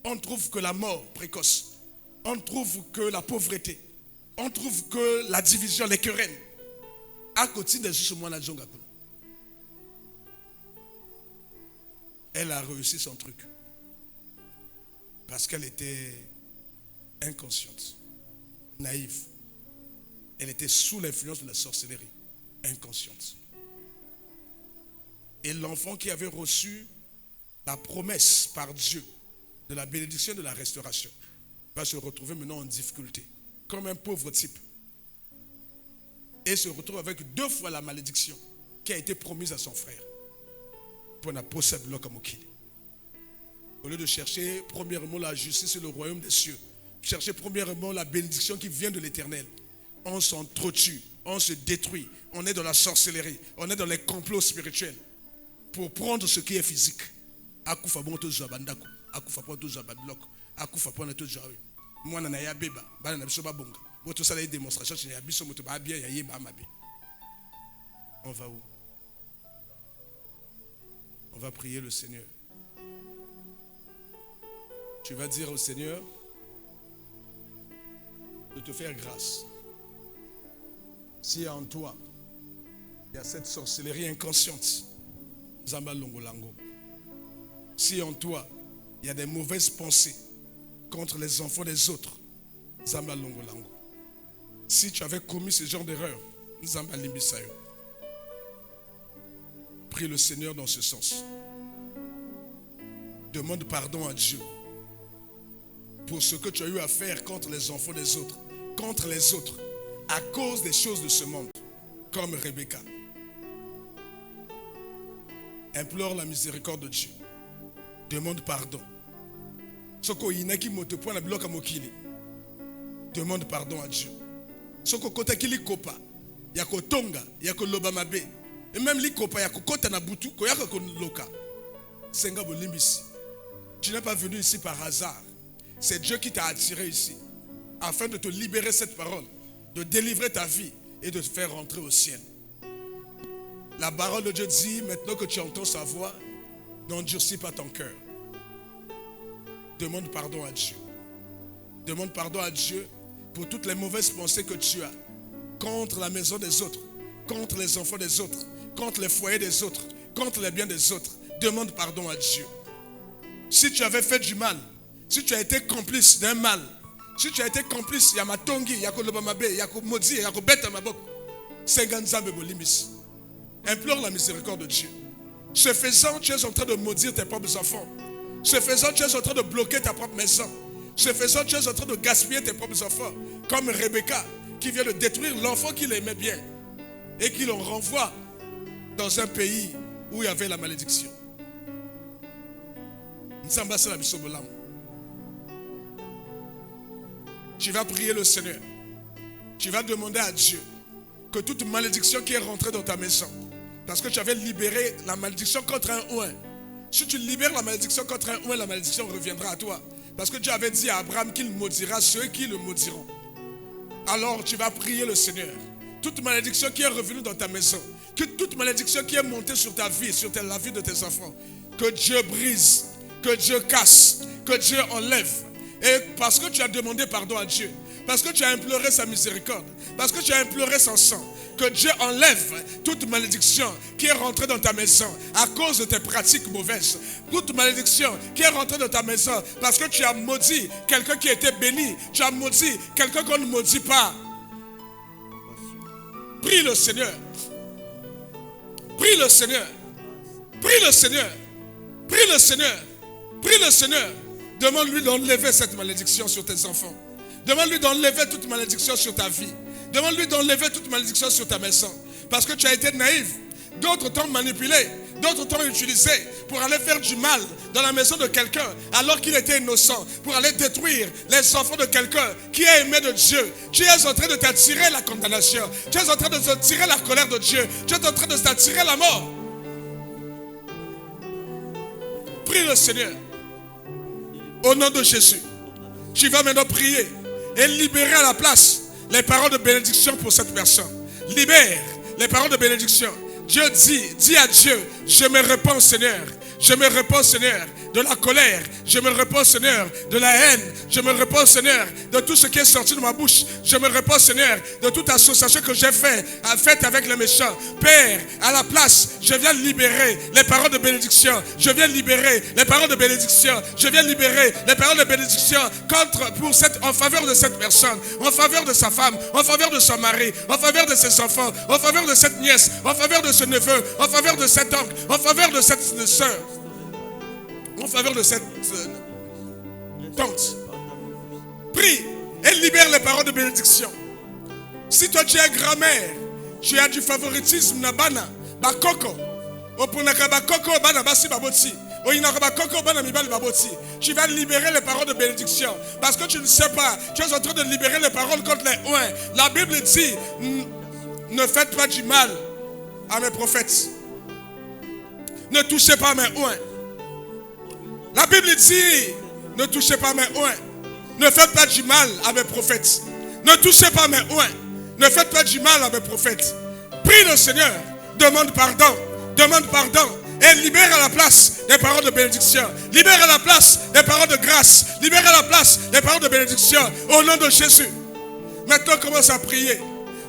on ne trouve que la mort précoce, on ne trouve que la pauvreté, on ne trouve que la division, les querelles. À côté de ce moment-là, elle a réussi son truc. Parce qu'elle était inconsciente, naïve. Elle était sous l'influence de la sorcellerie, inconsciente. Et l'enfant qui avait reçu la promesse par Dieu de la bénédiction de la restauration va se retrouver maintenant en difficulté, comme un pauvre type. Et se retrouve avec 2 fois la malédiction qui a été promise à son frère. Pour la possède l'okamokili. Au lieu de chercher premièrement la justice et le royaume des cieux, chercher premièrement la bénédiction qui vient de l'Éternel, on s'entretue, on se détruit, on est dans la sorcellerie, on est dans les complots spirituels pour prendre ce qui est physique. Akufa bon to zabandako, akufa bon to zabablok, akufa bon to zawi. Moi na ya beba, bana na biso ba bonga. Boto sala démonstration chez ya biso moto ba bien ya yeba mabe. On va où? On va prier le Seigneur. Tu vas dire au Seigneur de te faire grâce. Si en toi, il y a cette sorcellerie inconsciente, Zamba Longolango. Si en toi, il y a des mauvaises pensées contre les enfants des autres, Zamba Longolango. Si tu avais commis ce genre d'erreur, Zamba Limbisayo. Prie le Seigneur dans ce sens. Demande pardon à Dieu pour ce que tu as eu à faire contre les enfants des autres, contre les autres, à cause des choses de ce monde, comme Rebecca. Implore la miséricorde de Dieu. Demande pardon. Soko inaki motepo na bloka mokili. Demande pardon à Dieu. Soko kota kili kopa, yako tonga, yako loba mabe. Et même li kopa yako kota na butu, ko yako loka. Senga bolimbisi. Tu n'es pas venu ici par hasard. C'est Dieu qui t'a attiré ici, afin de te libérer cette parole, de délivrer ta vie et de te faire rentrer au ciel. La parole de Dieu dit, maintenant que tu entends sa voix, n'endurcis pas ton cœur. Demande pardon à Dieu. Demande pardon à Dieu pour toutes les mauvaises pensées que tu as contre la maison des autres, contre les enfants des autres, contre les foyers des autres, contre les biens des autres. Demande pardon à Dieu. Si tu avais fait du mal, si tu as été complice d'un mal, si tu as été complice, Yamatongi, Yako Lobamabe, Yako Modi, Yako Beta Mabok, Senganzambe Bolimis. Implore la miséricorde de Dieu. Ce faisant, tu es en train de maudire tes propres enfants. Ce faisant, tu es en train de bloquer ta propre maison. Ce faisant, tu es en train de gaspiller tes propres enfants. Comme Rebecca, qui vient de détruire l'enfant qu'il aimait bien. Et qui l'on renvoie dans un pays où il y avait la malédiction. Tu vas prier le Seigneur. Tu vas demander à Dieu que toute malédiction qui est rentrée dans ta maison, parce que tu avais libéré la malédiction contre un oint. Si tu libères la malédiction contre un oint, la malédiction reviendra à toi. Parce que Dieu avait dit à Abraham qu'il maudira ceux qui le maudiront. Alors tu vas prier le Seigneur. Toute malédiction qui est revenue dans ta maison, que toute malédiction qui est montée sur ta vie, sur la vie de tes enfants, que Dieu brise, que Dieu casse, que Dieu enlève. Et parce que tu as demandé pardon à Dieu, parce que tu as imploré sa miséricorde, parce que tu as imploré son sang, que Dieu enlève toute malédiction qui est rentrée dans ta maison à cause de tes pratiques mauvaises. Toute malédiction qui est rentrée dans ta maison parce que tu as maudit quelqu'un qui était béni. Tu as maudit quelqu'un qu'on ne maudit pas. Prie le Seigneur. Prie le Seigneur. Prie le Seigneur. Prie le Seigneur. Prie le Seigneur. Demande-lui d'enlever cette malédiction sur tes enfants. Demande-lui d'enlever toute malédiction sur ta vie. Demande-lui d'enlever toute malédiction sur ta maison. Parce que tu as été naïf. D'autres t'ont manipulé. D'autres t'ont utilisé pour aller faire du mal dans la maison de quelqu'un alors qu'il était innocent. Pour aller détruire les enfants de quelqu'un qui est aimé de Dieu. Tu es en train de t'attirer la condamnation. Tu es en train de t'attirer la colère de Dieu. Tu es en train de t'attirer la mort. Prie le Seigneur. Au nom de Jésus. Tu vas maintenant prier et libérer à la place les paroles de bénédiction pour cette personne. Libère les paroles de bénédiction. Dieu dit à Dieu, je me répands Seigneur. Je me répands Seigneur de la colère. Je me répands Seigneur de la haine. Je me répands Seigneur de tout ce qui est sorti de ma bouche. Je me répands Seigneur de toute association que j'ai faite avec les méchants. Père, à la place, je viens libérer les paroles de bénédiction. Je viens libérer les paroles de bénédiction. Je viens libérer les paroles de bénédiction en faveur de cette personne, en faveur de sa femme, en faveur de son mari, en faveur de ses enfants, en faveur de cette nièce, en faveur de ce neveu, en faveur de cet oncle, en faveur de cette soeur. En faveur de cette tante. Prie et libère les paroles de bénédiction. Si toi tu es grand-mère, tu as du favoritisme nabana, bakoko, opunaka bakoko bana basi baboti, oyinaka bakoko bana mibali baboti. Tu vas libérer les paroles de bénédiction parce que tu ne sais pas, tu es en train de libérer les paroles contre les oins. La Bible dit, ne faites pas du mal à mes prophètes. Ne touchez pas mes oins. La Bible dit, ne touchez pas mes oins. Ne faites pas du mal à mes prophètes. Ne touchez pas mes oins. Ne faites pas du mal à mes prophètes. Prie le Seigneur. Demande pardon. Demande pardon. Et libère à la place des paroles de bénédiction. Libère à la place des paroles de grâce. Libère à la place des paroles de bénédiction. Au nom de Jésus. Maintenant, commence à prier.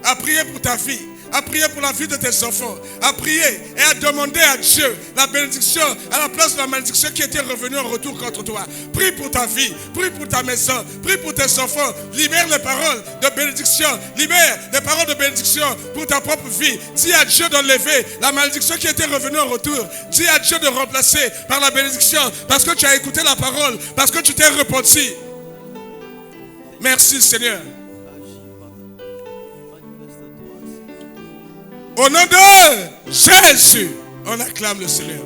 À prier pour ta vie. À prier pour la vie de tes enfants, à prier et à demander à Dieu la bénédiction à la place de la malédiction qui était revenue en retour contre toi. Prie pour ta vie, prie pour ta maison, prie pour tes enfants. Libère les paroles de bénédiction, libère les paroles de bénédiction pour ta propre vie. Dis à Dieu d'enlever la malédiction qui était revenue en retour. Dis à Dieu de remplacer par la bénédiction parce que tu as écouté la parole, parce que tu t'es repenti. Merci Seigneur. Au nom de Jésus, on acclame le Seigneur.